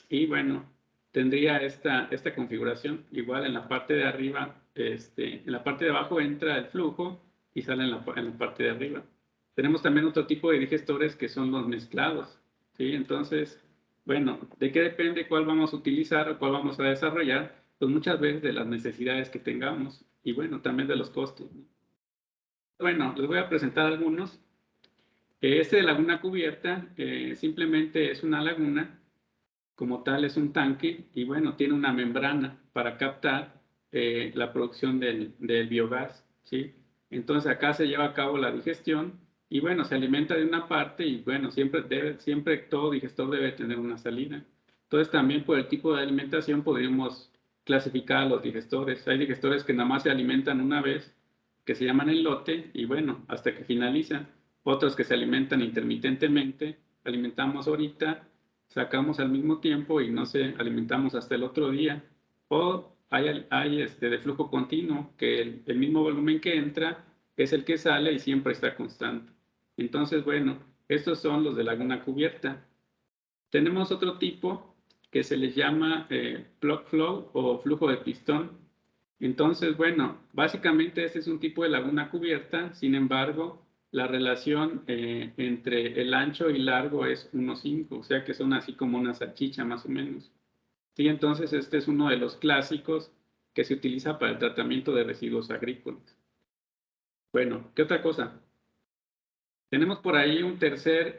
[SPEAKER 2] y bueno, tendría esta configuración. Igual en la parte de arriba en la parte de abajo entra el flujo y sale en la parte de arriba. Tenemos también otro tipo de digestores que son los mezclados, ¿sí? Entonces, bueno, ¿de qué depende cuál vamos a utilizar o cuál vamos a desarrollar? Pues muchas veces de las necesidades que tengamos y bueno, también de los costos, ¿no? Bueno, les voy a presentar algunos. Este de laguna cubierta simplemente es una laguna, como tal es un tanque y bueno, tiene una membrana para captar la producción del biogás, ¿sí? Entonces acá se lleva a cabo la digestión y bueno, se alimenta de una parte y bueno, siempre todo digestor debe tener una salida. Entonces también por el tipo de alimentación podríamos clasificar a los digestores. Hay digestores que nada más se alimentan una vez, que se llaman el lote y bueno, hasta que finalizan. Otros que se alimentan intermitentemente, alimentamos ahorita, sacamos al mismo tiempo y no sé, alimentamos hasta el otro día. O hay de flujo continuo, que el mismo volumen que entra es el que sale y siempre está constante. Entonces, bueno, estos son los de laguna cubierta. Tenemos otro tipo que se les llama plug flow o flujo de pistón. Entonces, bueno, básicamente este es un tipo de laguna cubierta, sin embargo, la relación entre el ancho y largo es 1:5, o sea que son así como una salchicha más o menos. Sí, entonces este es uno de los clásicos que se utiliza para el tratamiento de residuos agrícolas. Bueno, ¿qué otra cosa? Tenemos por ahí un tercer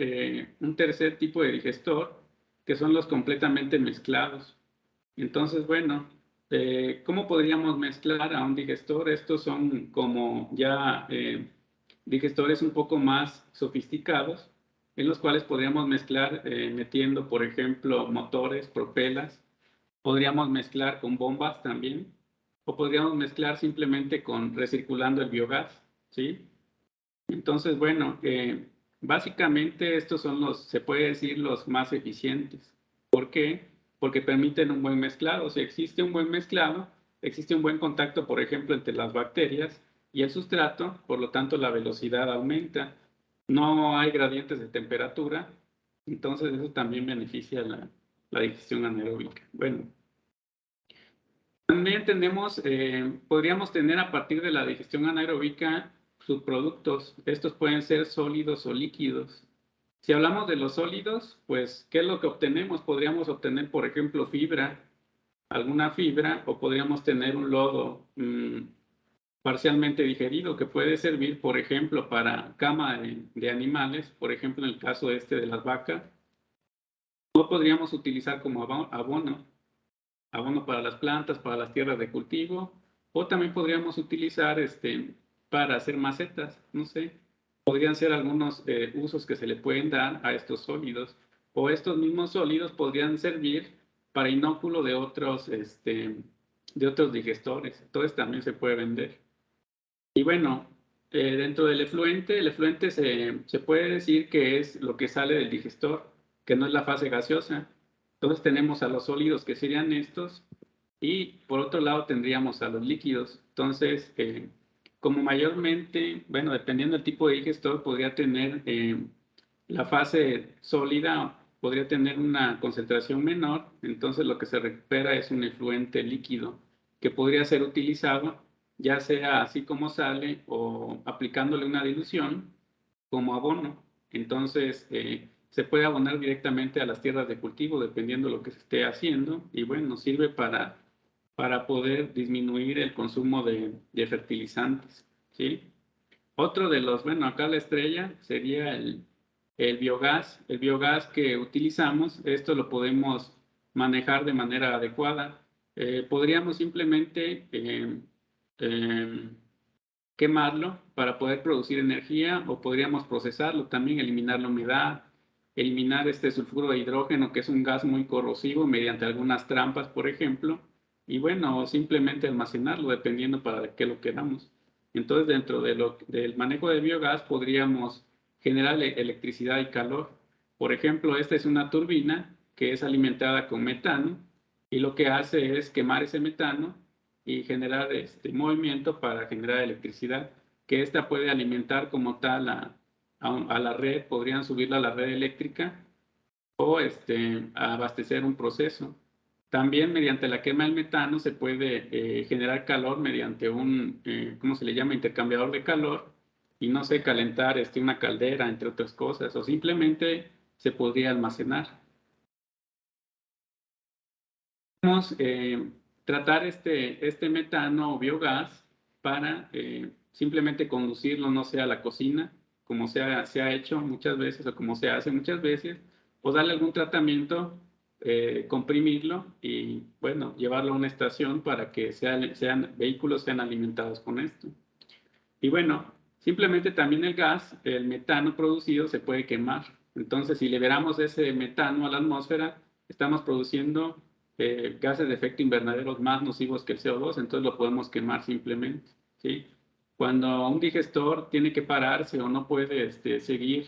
[SPEAKER 2] tipo de digestor, que son los completamente mezclados. Entonces, bueno, ¿cómo podríamos mezclar a un digestor? Estos son como ya digestores un poco más sofisticados, en los cuales podríamos mezclar metiendo, por ejemplo, motores, propelas. Podríamos mezclar con bombas también, o podríamos mezclar simplemente con recirculando el biogás, ¿sí? Entonces, bueno, básicamente estos son se puede decir, los más eficientes. ¿Por qué? Porque permiten un buen mezclado. Si existe un buen mezclado, existe un buen contacto, por ejemplo, entre las bacterias y el sustrato, por lo tanto la velocidad aumenta. No hay gradientes de temperatura, entonces eso también beneficia la digestión anaeróbica. Bueno, también podríamos tener a partir de la digestión anaeróbica subproductos. Estos pueden ser sólidos o líquidos. Si hablamos de los sólidos, pues, ¿qué es lo que obtenemos? Podríamos obtener, por ejemplo, alguna fibra, o podríamos tener un lodo parcialmente digerido que puede servir, por ejemplo, para cama de animales, por ejemplo, en el caso de las vacas, o podríamos utilizar como abono para las plantas, para las tierras de cultivo, o también podríamos utilizar para hacer macetas, no sé, podrían ser algunos usos que se le pueden dar a estos sólidos, o estos mismos sólidos podrían servir para inóculo de otros digestores, entonces también se puede vender. Y bueno, dentro del el efluente se puede decir que es lo que sale del digestor, que no es la fase gaseosa. Entonces tenemos a los sólidos, que serían estos, y por otro lado tendríamos a los líquidos. Entonces, como mayormente, bueno, dependiendo del tipo de digestor, podría tener la fase sólida, podría tener una concentración menor, entonces lo que se recupera es un efluente líquido que podría ser utilizado ya sea así como sale o aplicándole una dilución como abono. Entonces, se puede abonar directamente a las tierras de cultivo dependiendo de lo que se esté haciendo y bueno, sirve para poder disminuir el consumo de fertilizantes, ¿sí? Otro de los, bueno, acá la estrella sería el biogás. El biogás que utilizamos, esto lo podemos manejar de manera adecuada. Podríamos simplemente eh, quemarlo para poder producir energía o podríamos procesarlo, también eliminar la humedad, eliminar este sulfuro de hidrógeno, que es un gas muy corrosivo, mediante algunas trampas, por ejemplo, y bueno, o simplemente almacenarlo, dependiendo para qué lo queramos. Entonces, dentro del manejo del biogás, podríamos generar electricidad y calor. Por ejemplo, esta es una turbina que es alimentada con metano y lo que hace es quemar ese metano y generar movimiento para generar electricidad, que esta puede alimentar como tal a la red, podrían subirla a la red eléctrica o a abastecer un proceso. También mediante la quema del metano se puede generar calor mediante un, ¿cómo se le llama? Intercambiador de calor y no sé, calentar una caldera, entre otras cosas, o simplemente se podría almacenar. Podemos tratar este metano o biogás para simplemente conducirlo, no sé, a la cocina, como se ha hecho muchas veces o como se hace muchas veces, o darle algún tratamiento, comprimirlo y, bueno, llevarlo a una estación para que vehículos sean alimentados con esto. Y bueno, simplemente también el gas, el metano producido se puede quemar. Entonces, si liberamos ese metano a la atmósfera, estamos produciendo gases de efecto invernadero más nocivos que el CO2, entonces lo podemos quemar simplemente, ¿sí? Cuando un digestor tiene que pararse o no puede seguir,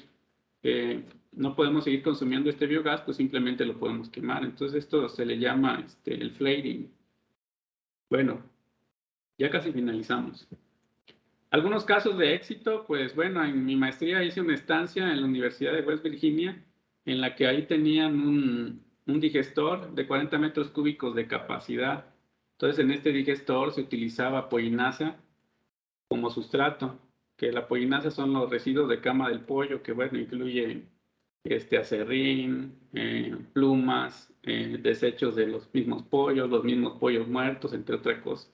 [SPEAKER 2] no podemos seguir consumiendo este biogás, pues simplemente lo podemos quemar. Entonces esto se le llama el flaring. Bueno, ya casi finalizamos. Algunos casos de éxito, pues bueno, en mi maestría hice una estancia en la Universidad de West Virginia, en la que ahí tenían un digestor de 40 metros cúbicos de capacidad. Entonces, en este digestor se utilizaba pollinaza como sustrato, que la pollinaza son los residuos de cama del pollo, que bueno, incluye aserrín, plumas, desechos de los mismos pollos muertos, entre otras cosas.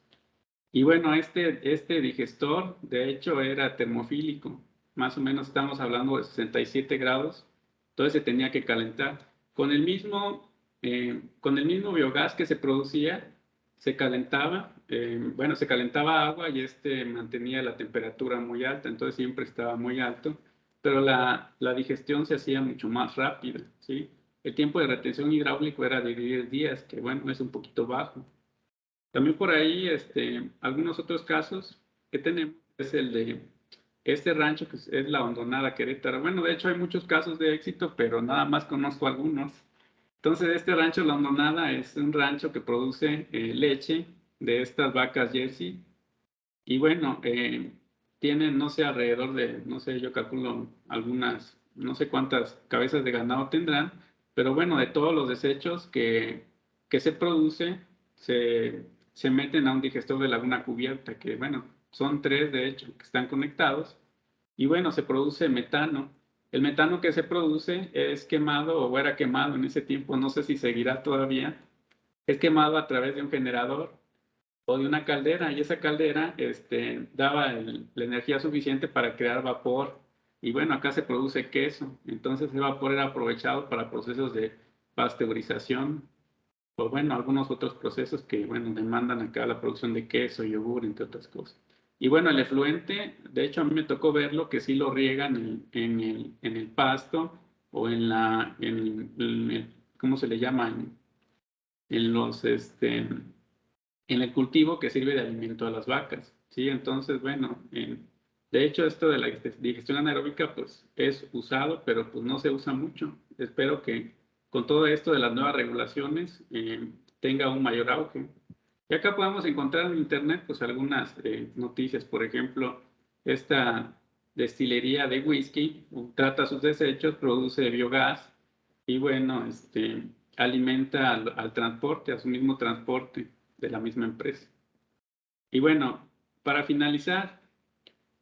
[SPEAKER 2] Y bueno, este digestor, de hecho, era termofílico. Más o menos estamos hablando de 67 grados. Entonces se tenía que calentar. Con el mismo biogás que se producía, se calentaba. Bueno, se calentaba agua y mantenía la temperatura muy alta. Entonces siempre estaba muy alto. Pero la digestión se hacía mucho más rápida, ¿sí? El tiempo de retención hidráulico era de 10 días, que bueno, es un poquito bajo. También por ahí, algunos otros casos que tenemos es el de este rancho que es la Hondonada Querétaro. Bueno, de hecho hay muchos casos de éxito, pero nada más conozco algunos. Entonces, este rancho La Hondonada es un rancho que produce leche de estas vacas Jersey. Y bueno, tienen, no sé, alrededor de, no sé, yo calculo algunas, no sé cuántas cabezas de ganado tendrán, pero bueno, de todos los desechos que se produce, se meten a un digestor de laguna cubierta, que bueno, son 3 de hecho, que están conectados, y bueno, se produce metano. El metano que se produce es quemado, o era quemado en ese tiempo, no sé si seguirá todavía, es quemado a través de un generador o de una caldera, y esa caldera daba la energía suficiente para crear vapor. Y bueno, acá se produce queso, entonces el vapor era aprovechado para procesos de pasteurización, o bueno, algunos otros procesos que, bueno, demandan acá la producción de queso, yogur, entre otras cosas. Y bueno, el efluente, de hecho a mí me tocó verlo, que sí lo riegan en el pasto o ¿cómo se le llama? En los, en el cultivo que sirve de alimento a las vacas, ¿sí? Entonces, bueno, de hecho esto de la digestión anaeróbica pues es usado, pero pues no se usa mucho. Espero que con todo esto de las nuevas regulaciones tenga un mayor auge. Y acá podemos encontrar en internet pues algunas noticias, por ejemplo, esta destilería de whisky trata sus desechos, produce biogás y bueno, alimenta al transporte, a su mismo transporte de la misma empresa. Y bueno, para finalizar,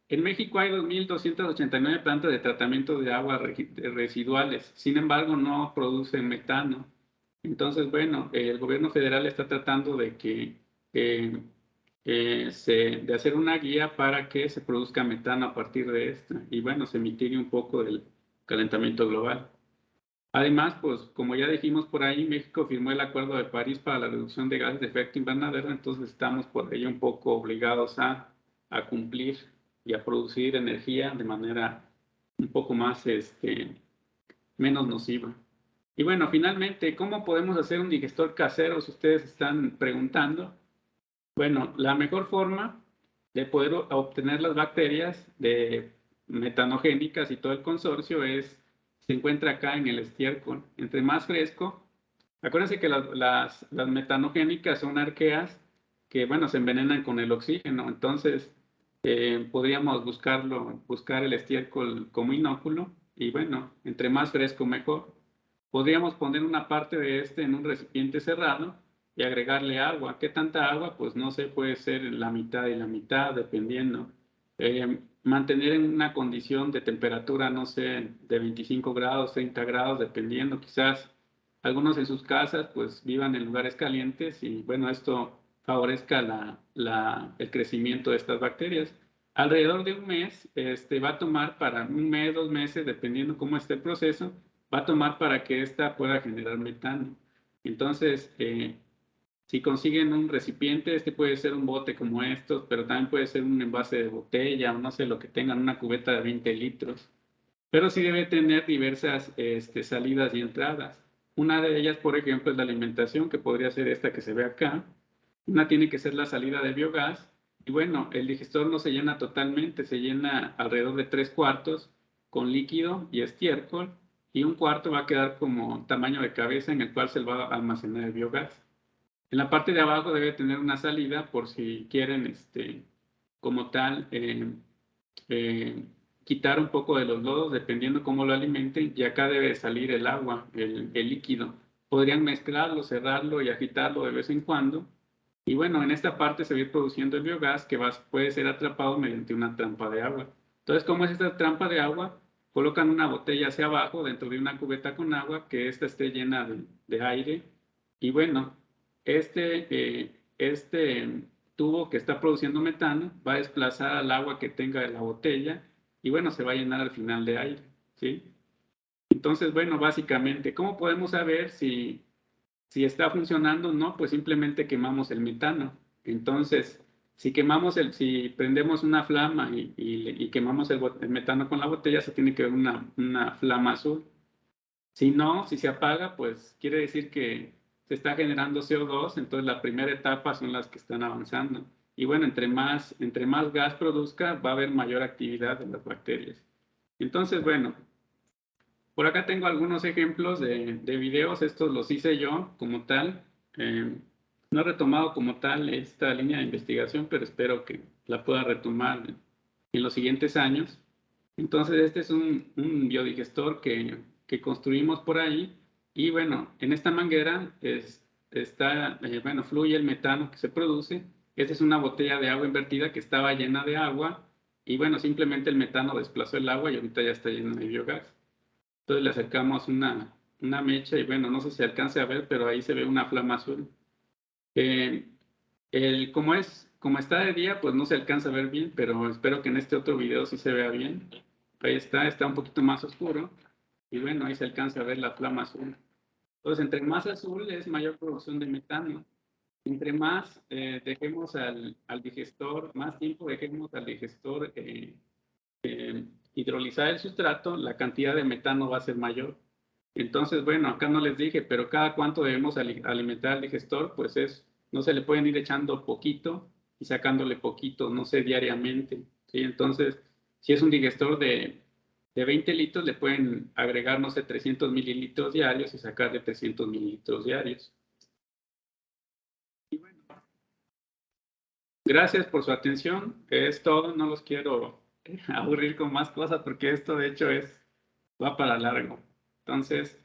[SPEAKER 2] en México hay 2.289 plantas de tratamiento de aguas residuales, sin embargo no producen metano. Entonces, bueno, el gobierno federal está tratando de de hacer una guía para que se produzca metano a partir de esta y bueno, se mitigue un poco del calentamiento global. Además, pues como ya dijimos por ahí, México firmó el Acuerdo de París para la reducción de gases de efecto invernadero, entonces estamos por ahí un poco obligados a cumplir y a producir energía de manera un poco más, menos nociva. Y bueno, finalmente, ¿cómo podemos hacer un digestor casero? Si ustedes están preguntando. Bueno, la mejor forma de poder obtener las bacterias metanogénicas y todo el consorcio se encuentra acá en el estiércol. Entre más fresco, acuérdense que las metanogénicas son arqueas que, bueno, se envenenan con el oxígeno. Entonces, podríamos buscar el estiércol como inóculo y, bueno, entre más fresco mejor. Podríamos poner una parte de en un recipiente cerrado y agregarle agua. ¿Qué tanta agua? Pues no sé, puede ser la mitad y la mitad, dependiendo. Mantener en una condición de temperatura, no sé, de 25 grados, 30 grados, dependiendo. Quizás algunos en sus casas pues vivan en lugares calientes y bueno, esto favorezca el crecimiento de estas bacterias. Alrededor de un mes, va a tomar para un mes, 2 meses, dependiendo cómo esté el proceso, va a tomar para que ésta pueda generar metano. Entonces, si consiguen un recipiente, este puede ser un bote como estos, pero también puede ser un envase de botella o no sé, lo que tengan, una cubeta de 20 litros. Pero sí debe tener diversas salidas y entradas. Una de ellas, por ejemplo, es la alimentación, que podría ser esta que se ve acá. Una tiene que ser la salida de biogás. Y bueno, el digestor no se llena totalmente, se llena alrededor de 3/4 con líquido y estiércol, y un cuarto va a quedar como tamaño de cabeza en el cual se va a almacenar el biogás. En la parte de abajo debe tener una salida por si quieren, como tal, eh, quitar un poco de los lodos dependiendo cómo lo alimenten, y acá debe salir el agua, el líquido. Podrían mezclarlo, cerrarlo y agitarlo de vez en cuando. Y bueno, en esta parte se va a ir produciendo el biogás que puede ser atrapado mediante una trampa de agua. Entonces, ¿cómo es esta trampa de agua? Colocan una botella hacia abajo dentro de una cubeta con agua, que ésta esté llena de aire. Y bueno, este tubo que está produciendo metano va a desplazar al agua que tenga la botella y bueno, se va a llenar al final de aire, ¿sí? Entonces, bueno, básicamente, ¿cómo podemos saber si está funcionando o no? Pues simplemente quemamos el metano. Entonces, si prendemos una flama y quemamos el metano con la botella, se tiene que ver una flama azul. Si no, si se apaga, pues quiere decir que se está generando CO2, entonces la primera etapa son las que están avanzando. Y bueno, entre más gas produzca, va a haber mayor actividad de las bacterias. Entonces, bueno, por acá tengo algunos ejemplos de videos, estos los hice yo como tal. No he retomado como tal esta línea de investigación, pero espero que la pueda retomar en los siguientes años. Entonces, este es un biodigestor que construimos por ahí. Y bueno, en esta manguera fluye el metano que se produce. Esta es una botella de agua invertida que estaba llena de agua. Y bueno, simplemente el metano desplazó el agua y ahorita ya está lleno de biogás. Entonces le acercamos una mecha y bueno, no sé si se alcance a ver, pero ahí se ve una flama azul. Eh, como está de día, pues no se alcanza a ver bien, pero espero que en este otro video sí se vea bien. Ahí está un poquito más oscuro. Y bueno, ahí se alcanza a ver la flama azul. Entonces, entre más azul es mayor producción de metano. Entre más dejemos al digestor, más tiempo dejemos al digestor hidrolizar el sustrato, la cantidad de metano va a ser mayor. Entonces, bueno, acá no les dije, pero cada cuánto debemos alimentar al digestor, pues no se le pueden ir echando poquito y sacándole poquito, no sé, diariamente, ¿sí? Entonces, si es un digestor de 20 litros, le pueden agregar, no sé, 300 mililitros diarios y sacarle 300 mililitros diarios. Y bueno, gracias por su atención, es todo, no los quiero aburrir con más cosas porque esto de hecho va para largo. Entonces,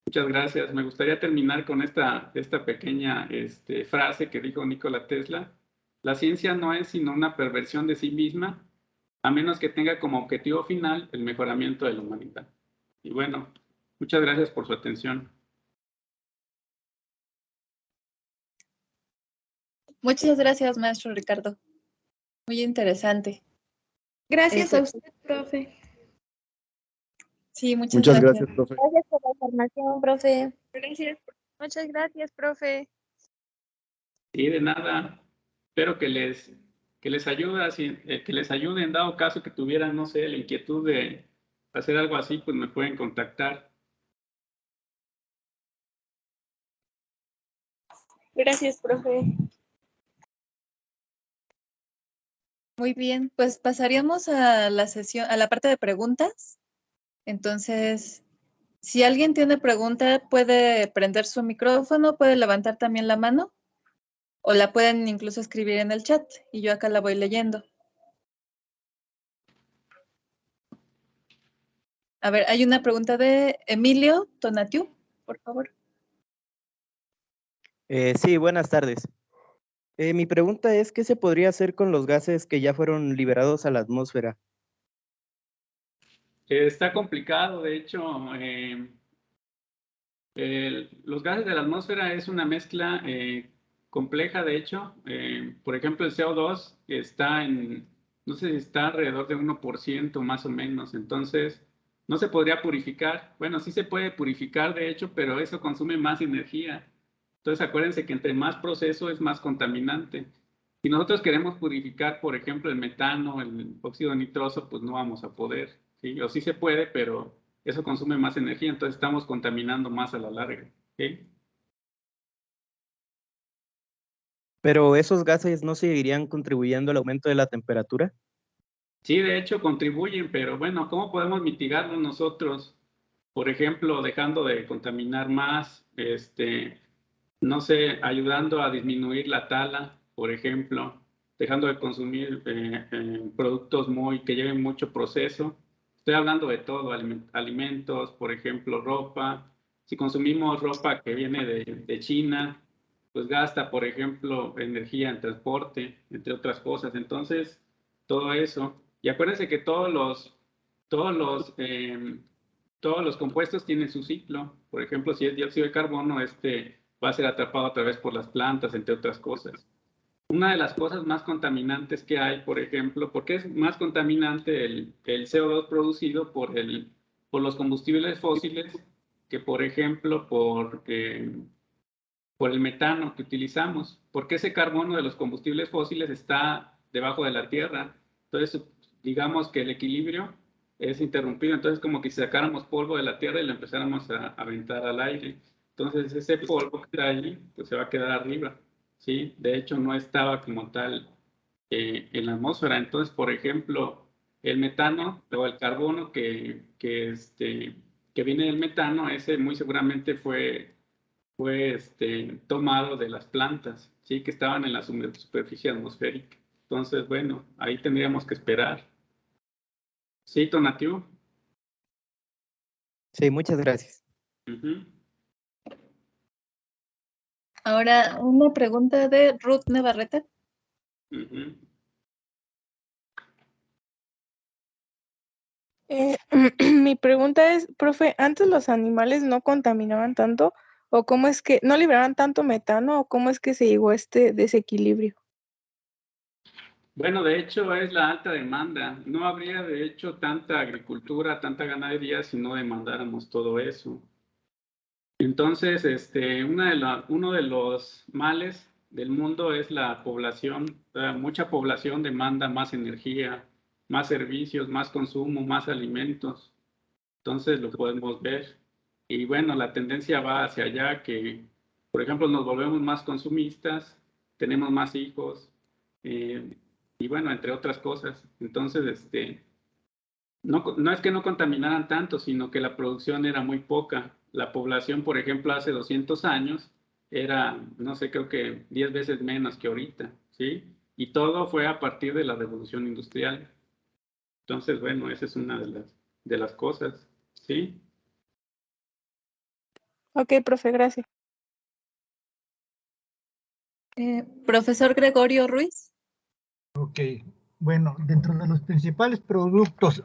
[SPEAKER 2] muchas gracias. Me gustaría terminar con esta pequeña frase que dijo Nikola Tesla. La ciencia no es sino una perversión de sí misma, a menos que tenga como objetivo final el mejoramiento de la humanidad. Y bueno, muchas gracias por su atención.
[SPEAKER 1] Muchas gracias, maestro Ricardo. Muy interesante.
[SPEAKER 3] Gracias a usted, profe.
[SPEAKER 1] Sí, muchas
[SPEAKER 4] Muchas
[SPEAKER 1] gracias.
[SPEAKER 4] gracias, profe.
[SPEAKER 3] Gracias por la información, profe.
[SPEAKER 5] Gracias. Muchas gracias, profe.
[SPEAKER 2] Sí, de nada. Espero que les ayude, que les ayude en dado caso que tuvieran, no sé, la inquietud de hacer algo así, pues me pueden contactar.
[SPEAKER 5] Gracias, profe.
[SPEAKER 1] Muy bien, pues pasaríamos a la sesión, a la parte de preguntas. Entonces, si alguien tiene pregunta, puede prender su micrófono, puede levantar también la mano o la pueden incluso escribir en el chat y yo acá la voy leyendo. A ver, hay una pregunta de Emilio Tonatiu, por favor.
[SPEAKER 4] Sí, buenas tardes. Mi pregunta es, ¿qué se podría hacer con los gases que ya fueron liberados a la atmósfera?
[SPEAKER 2] Está complicado, de hecho, los gases de la atmósfera es una mezcla compleja, de hecho. Por ejemplo, el CO2 está no sé si está alrededor de 1% más o menos, entonces no se podría purificar. Bueno, sí se puede purificar, de hecho, pero eso consume más energía. Entonces acuérdense que entre más proceso es más contaminante. Si nosotros queremos purificar, por ejemplo, el metano, el óxido nitroso, pues no vamos a poder, ¿sí? O sí se puede, pero eso consume más energía, entonces estamos contaminando más a la larga, ¿sí?
[SPEAKER 4] ¿Pero esos gases no seguirían contribuyendo al aumento de la temperatura?
[SPEAKER 2] Sí, de hecho contribuyen, pero bueno, ¿cómo podemos mitigarlo nosotros? Por ejemplo, dejando de contaminar más, no sé, ayudando a disminuir la tala, por ejemplo, dejando de consumir productos que lleven mucho proceso. Estoy hablando de todo, alimentos, por ejemplo, ropa. Si consumimos ropa que viene de China, pues gasta, por ejemplo, energía en transporte, entre otras cosas. Entonces, todo eso. Y acuérdense que todos los, eh, todos los compuestos tienen su ciclo. Por ejemplo, si es dióxido de carbono, va a ser atrapado a través por las plantas, entre otras cosas. Una de las cosas más contaminantes que hay, por ejemplo, ¿por qué es más contaminante el CO2 producido por los combustibles fósiles que, por ejemplo, por el metano que utilizamos? Porque ese carbono de los combustibles fósiles está debajo de la tierra. Entonces, digamos que el equilibrio es interrumpido. Entonces, como que si sacáramos polvo de la tierra y lo empezáramos a aventar al aire. Entonces, ese polvo que está allí, pues se va a quedar arriba, ¿sí? De hecho, no estaba como tal en la atmósfera. Entonces, por ejemplo, el metano o el carbono que viene del metano, ese muy seguramente fue tomado de las plantas, ¿sí? Que estaban en la superficie atmosférica. Entonces, bueno, ahí tendríamos que esperar. ¿Sí, Tonatiuh?
[SPEAKER 4] Sí, muchas gracias.
[SPEAKER 2] Ujú,
[SPEAKER 1] Ahora, una pregunta de Ruth Navarrete.
[SPEAKER 2] ujú.
[SPEAKER 3] Mi pregunta es, profe, ¿antes los animales no contaminaban tanto? ¿O cómo es que no liberaban tanto metano? ¿O cómo es que se llegó a este desequilibrio?
[SPEAKER 2] Bueno, de hecho es la alta demanda. No habría de hecho tanta agricultura, tanta ganadería si no demandáramos todo eso. Entonces, uno de los males del mundo es la población. Mucha población demanda más energía, más servicios, más consumo, más alimentos. Entonces lo podemos ver. Y bueno, la tendencia va hacia allá que, por ejemplo, nos volvemos más consumistas, tenemos más hijos, eh, y bueno, entre otras cosas. Entonces, no es que no contaminaran tanto, sino que la producción era muy poca. La población, por ejemplo, hace 200 años era, no sé, creo que 10 veces menos que ahorita, ¿sí? Y todo fue a partir de la revolución industrial. Entonces, bueno, esa es una de las cosas, ¿sí?
[SPEAKER 3] Ok, profe, gracias.
[SPEAKER 1] Profesor Gregorio Ruiz.
[SPEAKER 6] Ok, bueno, dentro de los principales productos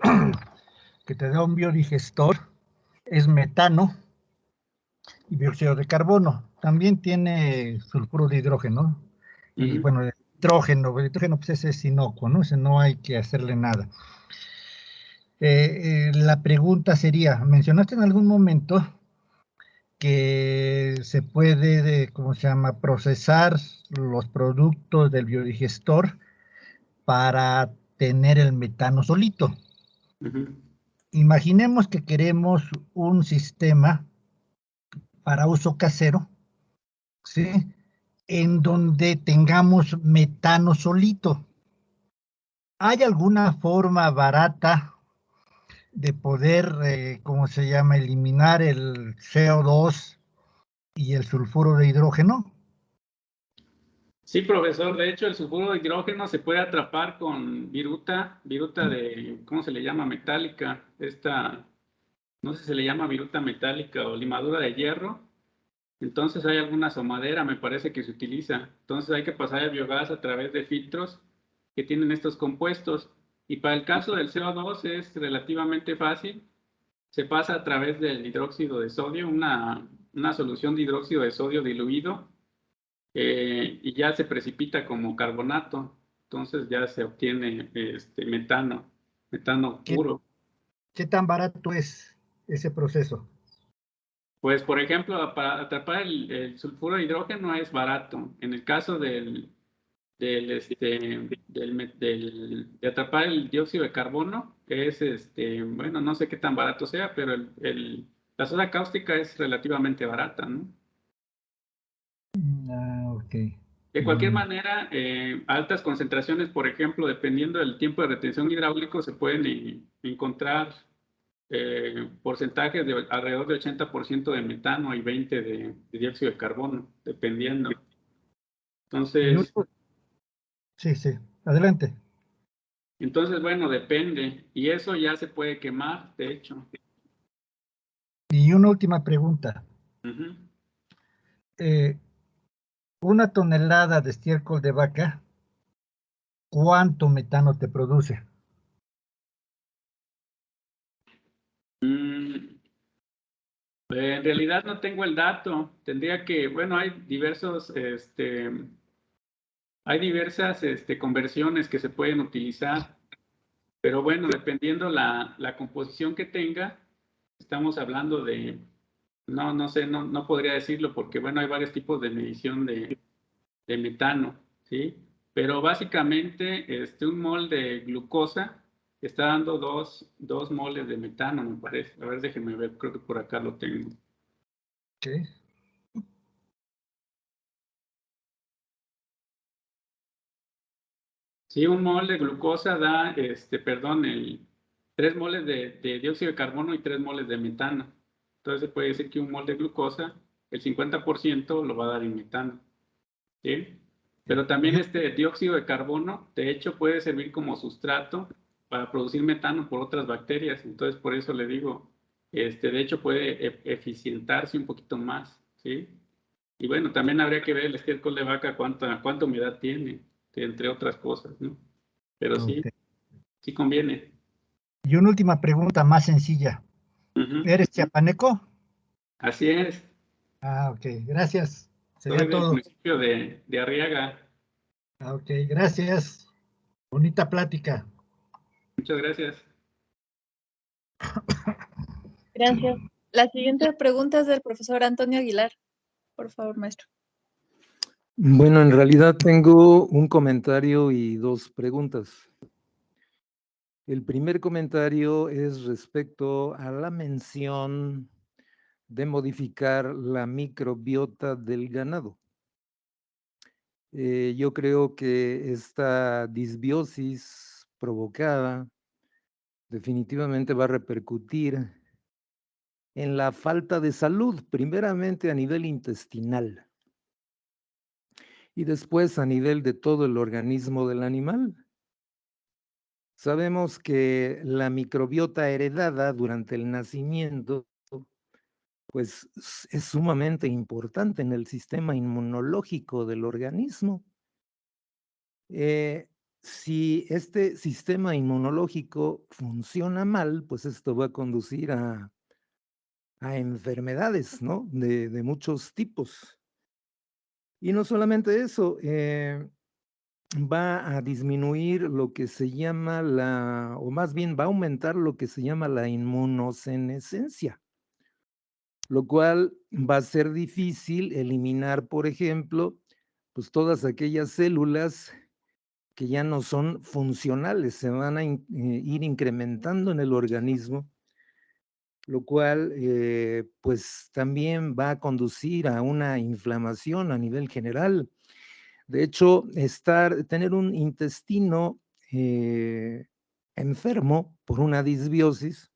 [SPEAKER 6] que te da un biodigestor es metano y dióxido de carbono. También tiene sulfuro de hidrógeno. Y bueno, el hidrógeno pues ese es inocuo, ¿no? Ese no hay que hacerle nada. La pregunta sería, mencionaste en algún momento que se puede, ¿cómo se llama?, procesar los productos del biodigestor para tener el metano solito. Imaginemos que queremos un sistema para uso casero, ¿sí?, en donde tengamos metano solito. ¿Hay alguna forma barata de poder, ¿cómo se llama?, eliminar el CO2 y el sulfuro de hidrógeno?
[SPEAKER 2] Sí, profesor. De hecho, el sulfuro de hidrógeno se puede atrapar con viruta de, ¿cómo se le llama? Metálica. No sé si se le llama viruta metálica o limadura de hierro. Entonces hay alguna asomadera, me parece que se utiliza. Entonces hay que pasar el biogás a través de filtros que tienen estos compuestos. Y para el caso del CO2 es relativamente fácil. Se pasa a través del hidróxido de sodio, una solución de hidróxido de sodio diluido, y ya se precipita como carbonato. Entonces ya se obtiene metano puro.
[SPEAKER 6] ¿Qué tan barato es ese proceso?
[SPEAKER 2] Pues, por ejemplo, para atrapar el sulfuro de hidrógeno es barato. En el caso de atrapar el dióxido de carbono, es, bueno, no sé qué tan barato sea, pero la soda cáustica es relativamente barata, ¿no?
[SPEAKER 6] Ok.
[SPEAKER 2] De cualquier manera, altas concentraciones, por ejemplo, dependiendo del tiempo de retención hidráulico, se pueden encontrar porcentajes de alrededor del 80% de metano y 20% de dióxido de carbono, dependiendo. Entonces,
[SPEAKER 6] Sí, sí. Adelante.
[SPEAKER 2] bueno, depende. Y eso ya se puede quemar, de hecho.
[SPEAKER 6] Y una última pregunta.
[SPEAKER 2] Uh-huh.
[SPEAKER 6] Una tonelada de estiércol de vaca, ¿cuánto metano te produce?
[SPEAKER 2] En realidad no tengo el dato. Tendría que, bueno, hay diversas conversiones que se pueden utilizar, pero bueno, dependiendo la composición que tenga, estamos hablando de, no sé, no podría decirlo porque, bueno, hay varios tipos de medición de metano, ¿sí? Pero básicamente, un mol de glucosa está dando dos moles de metano, me parece. A ver, déjenme ver, creo que por acá lo tengo.
[SPEAKER 6] Okay.
[SPEAKER 2] Sí, un mol de glucosa da, 3 moles de dióxido de carbono y 3 moles de metano. Entonces se puede decir que un mol de glucosa, el 50% lo va a dar en metano, ¿sí? Pero también este dióxido de carbono, de hecho, puede servir como sustrato para producir metano por otras bacterias. Entonces, por eso le digo, de hecho, puede eficientarse un poquito más, ¿sí? Y bueno, también habría que ver el estiércol de vaca cuánta humedad tiene, entre otras cosas, ¿no? Pero sí,
[SPEAKER 6] Okay.
[SPEAKER 2] sí conviene.
[SPEAKER 6] Y una última pregunta más sencilla.
[SPEAKER 2] Uh-huh.
[SPEAKER 6] ¿Eres chiapaneco?
[SPEAKER 2] Así es.
[SPEAKER 6] Ok, gracias.
[SPEAKER 2] Soy
[SPEAKER 6] Sería
[SPEAKER 2] del
[SPEAKER 6] todo.
[SPEAKER 2] municipio de Arriaga.
[SPEAKER 6] Ok, gracias. Bonita plática.
[SPEAKER 2] Muchas gracias.
[SPEAKER 1] Gracias. La siguiente pregunta es del profesor Antonio Aguilar. Por favor, maestro.
[SPEAKER 7] Bueno, en realidad tengo un comentario y 2 preguntas. El primer comentario es respecto a la mención de modificar la microbiota del ganado. Yo creo que esta disbiosis provocada definitivamente va a repercutir en la falta de salud, primeramente a nivel intestinal y después a nivel de todo el organismo del animal. Sabemos que la microbiota heredada durante el nacimiento, pues es sumamente importante en el sistema inmunológico del organismo. Si este sistema inmunológico funciona mal, pues esto va a conducir a enfermedades, ¿no? De muchos tipos. Y no solamente eso, va a disminuir lo que se llama o más bien va a aumentar lo que se llama la inmunosenescencia, lo cual va a ser difícil eliminar, por ejemplo, pues todas aquellas células que ya no son funcionales, se van a ir incrementando en el organismo, lo cual pues también va a conducir a una inflamación a nivel general. De hecho, tener un intestino enfermo por una disbiosis,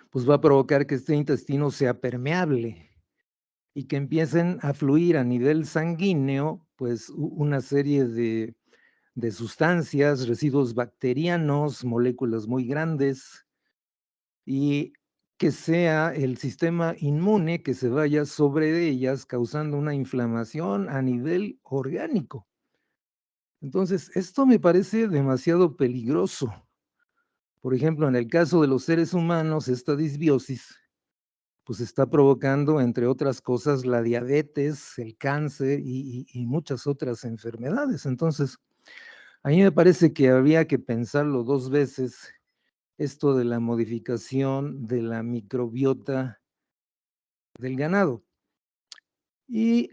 [SPEAKER 7] pues va a provocar que este intestino sea permeable y que empiecen a fluir a nivel sanguíneo, pues una serie de sustancias, residuos bacterianos, moléculas muy grandes, y que sea el sistema inmune que se vaya sobre ellas causando una inflamación a nivel orgánico. Entonces, esto me parece demasiado peligroso. Por ejemplo, en el caso de los seres humanos, esta disbiosis pues está provocando, entre otras cosas, la diabetes, el cáncer y muchas otras enfermedades. Entonces, a mí me parece que habría que pensarlo 2 veces esto de la modificación de la microbiota del ganado. Y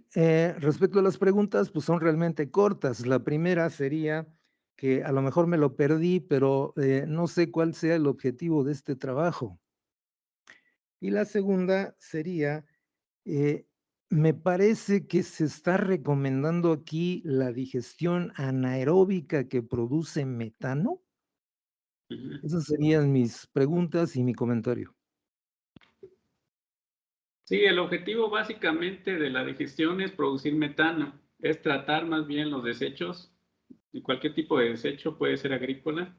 [SPEAKER 7] respecto a las preguntas, pues son realmente cortas. La primera sería que a lo mejor me lo perdí, pero no sé cuál sea el objetivo de este trabajo. Y la segunda sería, me parece que se está recomendando aquí la digestión anaeróbica que produce metano. Esas serían mis preguntas y mi comentario.
[SPEAKER 2] Sí, el objetivo básicamente de la digestión es producir metano, es tratar más bien los desechos, y cualquier tipo de desecho puede ser agrícola,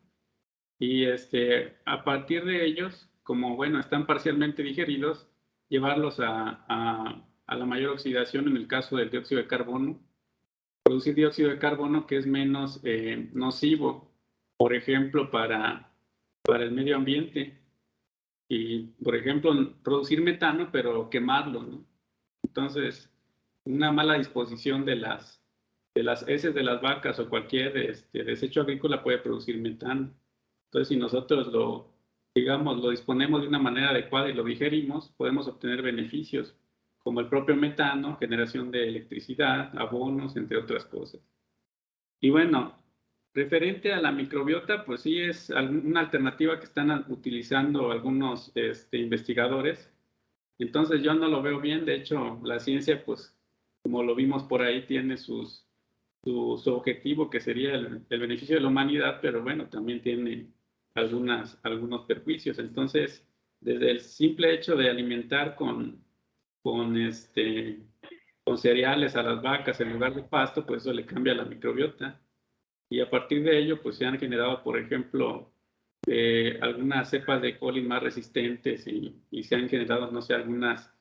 [SPEAKER 2] y a partir de ellos, como bueno, están parcialmente digeridos, llevarlos a la mayor oxidación en el caso del dióxido de carbono, producir dióxido de carbono que es menos nocivo, por ejemplo, para el medio ambiente. Y, por ejemplo, producir metano, pero quemarlo, ¿no? Entonces, una mala disposición de las heces de las vacas o cualquier desecho agrícola puede producir metano. Entonces, si nosotros lo disponemos de una manera adecuada y lo digerimos, podemos obtener beneficios, como el propio metano, generación de electricidad, abonos, entre otras cosas. Y bueno, referente a la microbiota, pues sí es una alternativa que están utilizando algunos investigadores. Entonces yo no lo veo bien. De hecho, la ciencia, pues como lo vimos por ahí, tiene su objetivo, que sería el beneficio de la humanidad, pero bueno, también tiene algunos perjuicios. Entonces, desde el simple hecho de alimentar con cereales a las vacas en lugar de pasto, pues eso le cambia la microbiota. Y a partir de ello, pues se han generado, por ejemplo, algunas cepas de E. coli más resistentes y se han generado, no sé, algunas,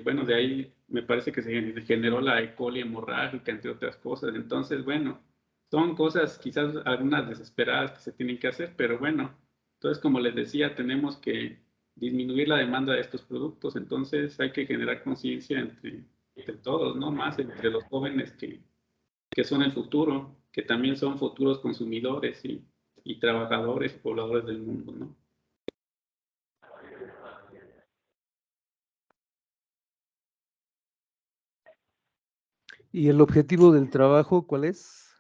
[SPEAKER 2] bueno, de ahí me parece que se generó la E. coli hemorrágica, entre otras cosas. Entonces, bueno, son cosas quizás algunas desesperadas que se tienen que hacer, pero bueno, entonces como les decía, tenemos que disminuir la demanda de estos productos, entonces hay que generar conciencia entre todos, ¿no? Más entre los jóvenes que son el futuro, que también son futuros consumidores y trabajadores y pobladores del mundo, ¿no?
[SPEAKER 7] ¿Y el objetivo del trabajo cuál es?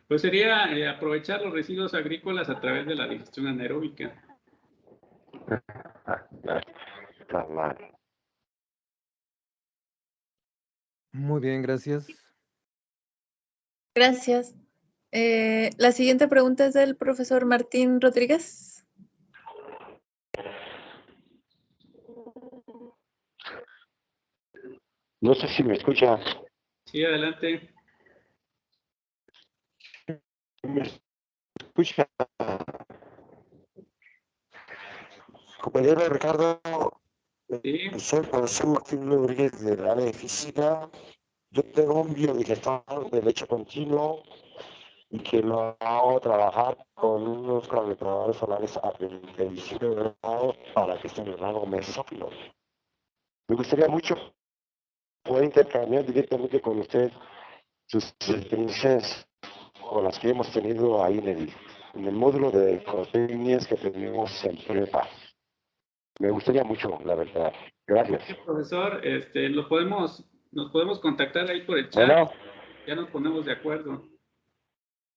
[SPEAKER 2] Pues sería aprovechar los residuos agrícolas a través de la digestión anaeróbica.
[SPEAKER 7] Muy bien, gracias.
[SPEAKER 1] Gracias. La siguiente pregunta es del profesor Martín Rodríguez.
[SPEAKER 8] No sé si me escucha.
[SPEAKER 2] Sí, adelante.
[SPEAKER 8] ¿Me escucha? Compañero Ricardo,
[SPEAKER 2] Sí.
[SPEAKER 8] soy profesor Martín Rodríguez del área de física. Yo tengo un biodigestor de leche continuo y que lo hago trabajar con unos calentadores solares a 37 grados para que estén en el rango mesófilo. Me gustaría mucho poder intercambiar directamente con usted sus experiencias con las que hemos tenido ahí en el módulo de ecotecnias que tenemos en prepa. Me gustaría mucho, la verdad. Gracias.
[SPEAKER 2] Sí, profesor, nos podemos contactar ahí por el chat.
[SPEAKER 8] Bueno,
[SPEAKER 2] Ya nos ponemos de acuerdo.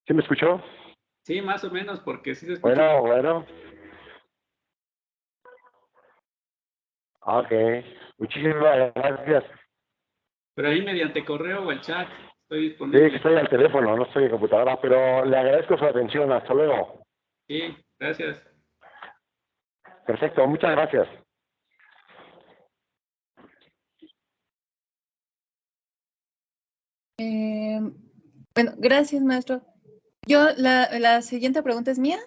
[SPEAKER 8] ¿sí me escuchó?
[SPEAKER 2] Sí, más o menos, porque sí se escucha.
[SPEAKER 8] Bueno. Ok. Muchísimas gracias.
[SPEAKER 2] Pero ahí mediante correo o el chat estoy
[SPEAKER 8] Sí,
[SPEAKER 2] disponible.
[SPEAKER 8] que estoy al teléfono, no estoy en computadora, pero le agradezco su atención. Hasta luego.
[SPEAKER 2] Sí, gracias.
[SPEAKER 8] Perfecto, muchas gracias.
[SPEAKER 1] Bueno, gracias, maestro. La siguiente pregunta es mía.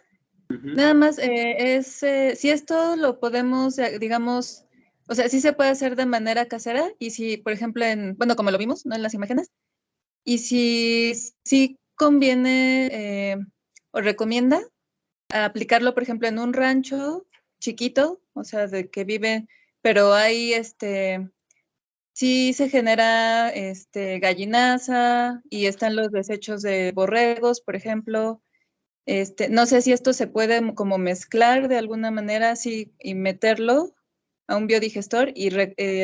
[SPEAKER 1] Nada más, si esto lo podemos, digamos, o sea, sí se puede hacer de manera casera y si, por ejemplo, bueno, como lo vimos, ¿no? En las imágenes, y si conviene o recomienda aplicarlo, por ejemplo, en un rancho chiquito, o sea, de que vive, pero hay, sí se genera, gallinaza y están los desechos de borregos, por ejemplo. No sé si esto se puede como mezclar de alguna manera así y meterlo a un biodigestor y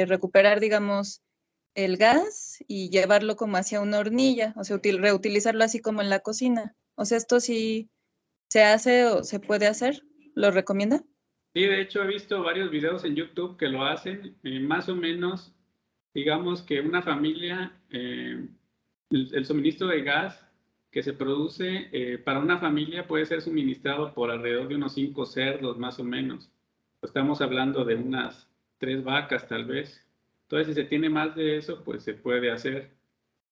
[SPEAKER 1] recuperar, digamos, el gas y llevarlo como hacia una hornilla, o sea, reutilizarlo así como en la cocina. O sea, esto sí se hace o se puede hacer. ¿Lo recomienda?
[SPEAKER 2] Sí, de hecho he visto varios videos en YouTube que lo hacen, más o menos, digamos que una familia, el suministro de gas que se produce para una familia puede ser suministrado por alrededor de unos 5 cerdos más o menos. Estamos hablando de unas 3 vacas tal vez. Entonces, si se tiene más de eso, pues se puede hacer.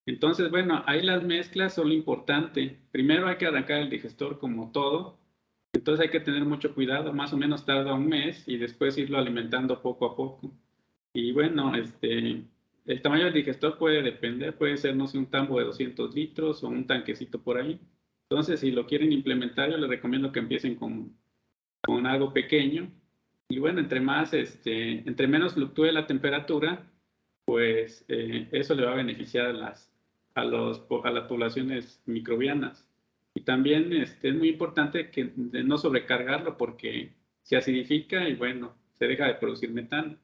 [SPEAKER 2] Entonces, bueno, ahí las mezclas son lo importante. Primero hay que arrancar el digestor como todo. Entonces hay que tener mucho cuidado, más o menos tarda un mes y después irlo alimentando poco a poco. Y bueno, el tamaño del digestor puede depender, puede ser, no sé, un tambo de 200 litros o un tanquecito por ahí. Entonces, si lo quieren implementar, yo les recomiendo que empiecen con algo pequeño. Y bueno, entre menos fluctúe la temperatura, pues eso le va a beneficiar a las poblaciones microbianas. Y también es muy importante de no sobrecargarlo porque se acidifica y bueno, se deja de producir metano.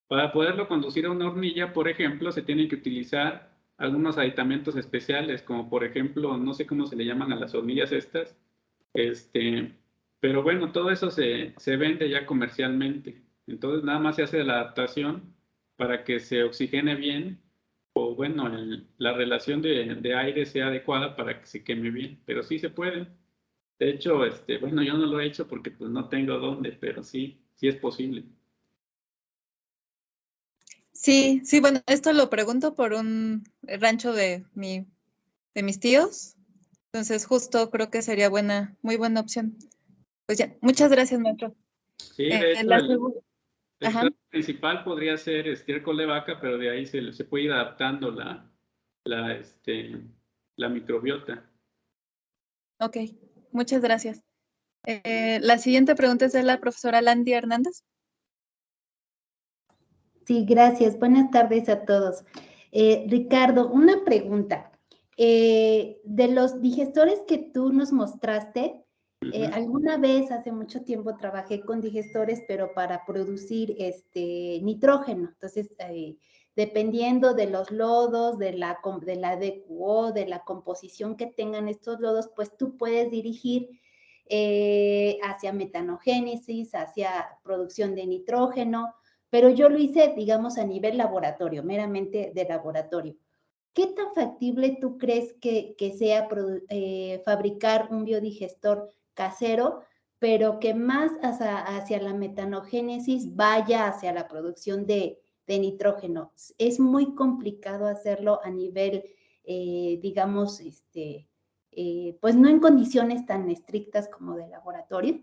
[SPEAKER 2] Para poderlo conducir a una hornilla, por ejemplo, se tienen que utilizar algunos aditamentos especiales, como por ejemplo, no sé cómo se le llaman a las hornillas estas, pero bueno, todo eso se vende ya comercialmente. Entonces nada más se hace la adaptación para que se oxigene bien o bueno, la relación de aire sea adecuada para que se queme bien, pero sí se puede. De hecho, bueno, yo no lo he hecho porque pues no tengo dónde, pero sí, sí es posible.
[SPEAKER 1] Sí, sí, bueno, esto lo pregunto por un rancho de mis tíos. Entonces, justo creo que sería muy buena opción. Pues ya, muchas gracias, maestro.
[SPEAKER 2] Sí, de hecho,
[SPEAKER 1] La
[SPEAKER 2] el
[SPEAKER 1] segunda. Ajá.
[SPEAKER 2] plato principal podría ser estiércol de vaca, pero de ahí se puede ir adaptando la, la microbiota.
[SPEAKER 1] Ok, muchas gracias. La siguiente pregunta es de la profesora Landy Hernández.
[SPEAKER 9] Sí, gracias. Buenas tardes a todos. Ricardo, una pregunta. De los digestores que tú nos mostraste, alguna vez hace mucho tiempo trabajé con digestores, pero para producir nitrógeno. Entonces, dependiendo de los lodos, de la DQO, de la composición que tengan estos lodos, pues tú puedes dirigir hacia metanogénesis, hacia producción de nitrógeno, pero yo lo hice, digamos, a nivel laboratorio, meramente de laboratorio. ¿Qué tan factible tú crees que sea fabricar un biodigestor casero, pero que más hacia la metanogénesis vaya hacia la producción de nitrógeno? Es muy complicado hacerlo a nivel, digamos, pues no en condiciones tan estrictas como de laboratorio.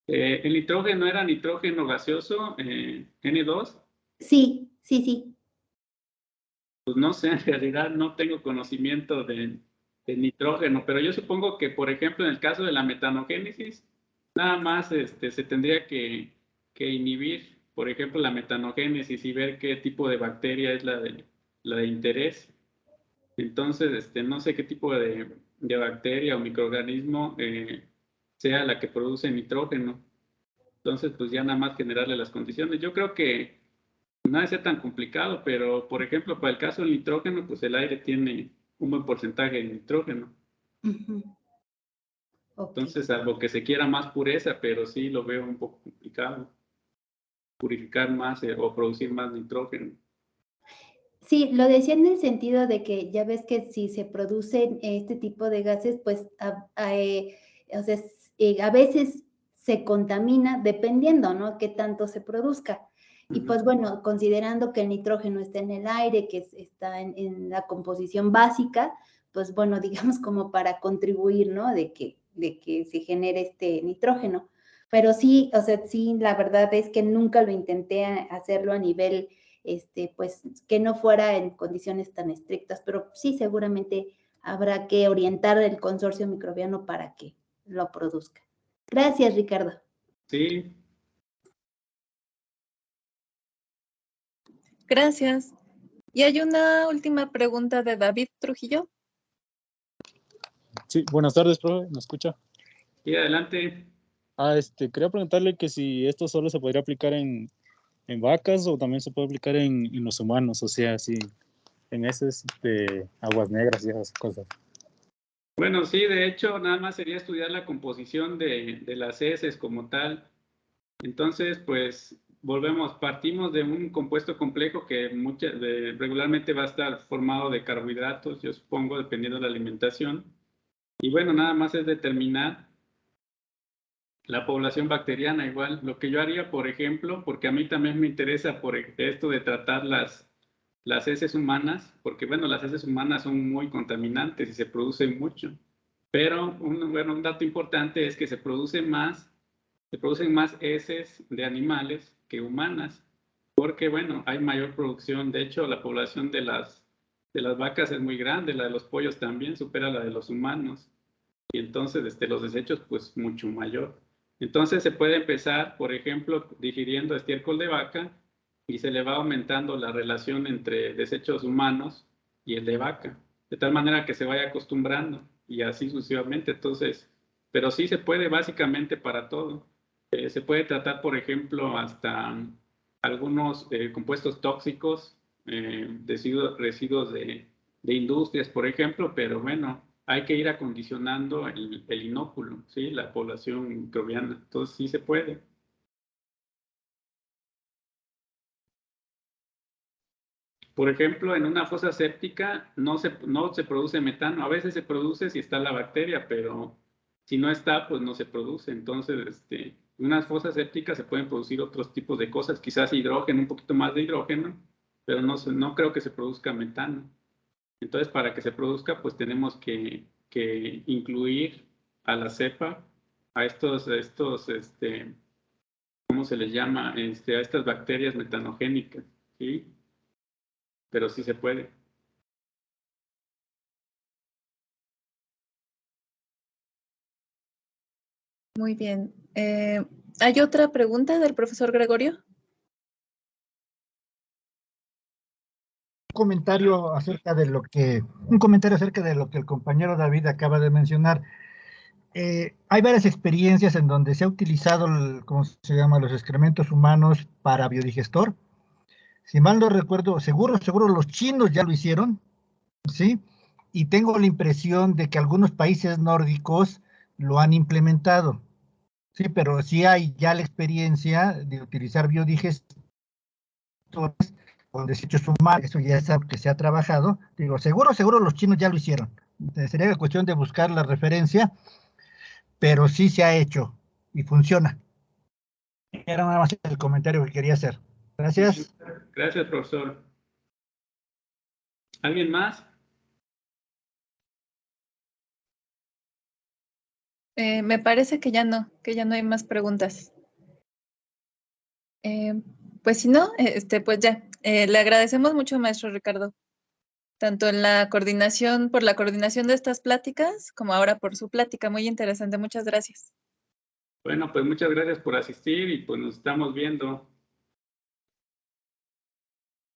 [SPEAKER 2] El nitrógeno era nitrógeno gaseoso, N2.
[SPEAKER 9] Sí, sí, sí.
[SPEAKER 2] Pues no sé, en realidad no tengo conocimiento de nitrógeno, pero yo supongo que, por ejemplo, en el caso de la metanogénesis, nada más se tendría que inhibir, por ejemplo, la metanogénesis y ver qué tipo de bacteria es la de interés. Entonces, no sé qué tipo de bacteria o microorganismo sea la que produce nitrógeno. Entonces, pues ya nada más generarle las condiciones. Yo creo que no debe ser tan complicado, pero por ejemplo, para el caso del nitrógeno, pues el aire tiene un buen porcentaje de nitrógeno. Okay. Entonces, salvo que se quiera más pureza, pero sí lo veo un poco complicado, purificar más o producir más nitrógeno.
[SPEAKER 9] Sí, lo decía en el sentido de que ya ves que si se producen este tipo de gases, pues o sea, a veces se contamina dependiendo, ¿no? Qué tanto se produzca. Y pues bueno, considerando que el nitrógeno está en el aire, que está en la composición básica, pues bueno, digamos como para contribuir, ¿no? De que que se genere este nitrógeno. Pero sí, o sea, sí, la verdad es que nunca lo intenté hacerlo a nivel, pues, que no fuera en condiciones tan estrictas, pero sí, seguramente habrá que orientar el consorcio microbiano para que lo produzca. Gracias, Ricardo.
[SPEAKER 2] Sí.
[SPEAKER 1] Gracias. Y hay una última pregunta de David Trujillo.
[SPEAKER 10] Sí, buenas tardes, profe, ¿me escucha?
[SPEAKER 2] Sí, adelante.
[SPEAKER 10] Quería preguntarle que si esto solo se podría aplicar en vacas o también se puede aplicar en los humanos, o sea, si en heces de aguas negras y esas cosas.
[SPEAKER 2] Bueno, sí, de hecho, nada más sería estudiar la composición de las heces como tal. Entonces, pues, partimos de un compuesto complejo que regularmente va a estar formado de carbohidratos, yo supongo, dependiendo de la alimentación. Y bueno, nada más es determinar la población bacteriana igual. Lo que yo haría, por ejemplo, porque a mí también me interesa por esto de tratar las heces humanas, porque bueno, las heces humanas son muy contaminantes y se producen mucho. Pero un dato importante es que se producen más heces de animales que humanas, porque bueno, hay mayor producción. De hecho, la población de las vacas es muy grande, la de los pollos también supera la de los humanos. Y entonces los desechos pues mucho mayor. Entonces se puede empezar, por ejemplo, digiriendo estiércol de vaca y se le va aumentando la relación entre desechos humanos y el de vaca, de tal manera que se vaya acostumbrando y así sucesivamente. Entonces, pero sí se puede básicamente para todo. Se puede tratar, por ejemplo, hasta algunos compuestos tóxicos, residuos de industrias, por ejemplo, pero bueno, hay que ir acondicionando el inóculo, ¿sí? La población microbiana. Entonces, sí se puede. Por ejemplo, en una fosa séptica no se produce metano. A veces se produce si está la bacteria, pero si no está, pues no se produce. Entonces, en unas fosas sépticas se pueden producir otros tipos de cosas, quizás hidrógeno, un poquito más de hidrógeno, pero no creo que se produzca metano. Entonces, para que se produzca, pues tenemos que incluir a la cepa, a ¿cómo se les llama? A estas bacterias metanogénicas, ¿sí? Pero sí se puede.
[SPEAKER 1] Muy bien. ¿Hay otra pregunta del profesor Gregorio?
[SPEAKER 6] Un comentario acerca de lo que el compañero David acaba de mencionar. Hay varias experiencias en donde se ha utilizado, ¿cómo se llama?, los excrementos humanos para biodigestor. Si mal no recuerdo, seguro los chinos ya lo hicieron, ¿sí? Y tengo la impresión de que algunos países nórdicos lo han implementado, ¿sí? Pero sí hay ya la experiencia de utilizar biodigestores con desechos humanos, eso ya es algo que se ha trabajado. Digo, seguro los chinos ya lo hicieron. Sería cuestión de buscar la referencia, pero sí se ha hecho y funciona. Era nada más el comentario que quería hacer. Gracias.
[SPEAKER 2] Gracias, profesor. ¿Alguien más?
[SPEAKER 1] Me parece que ya no hay más preguntas. Pues si no, pues ya. Le agradecemos mucho, maestro Ricardo, tanto en por la coordinación de estas pláticas, como ahora por su plática. Muy interesante. Muchas gracias.
[SPEAKER 2] Bueno, pues muchas gracias por asistir y pues nos estamos viendo.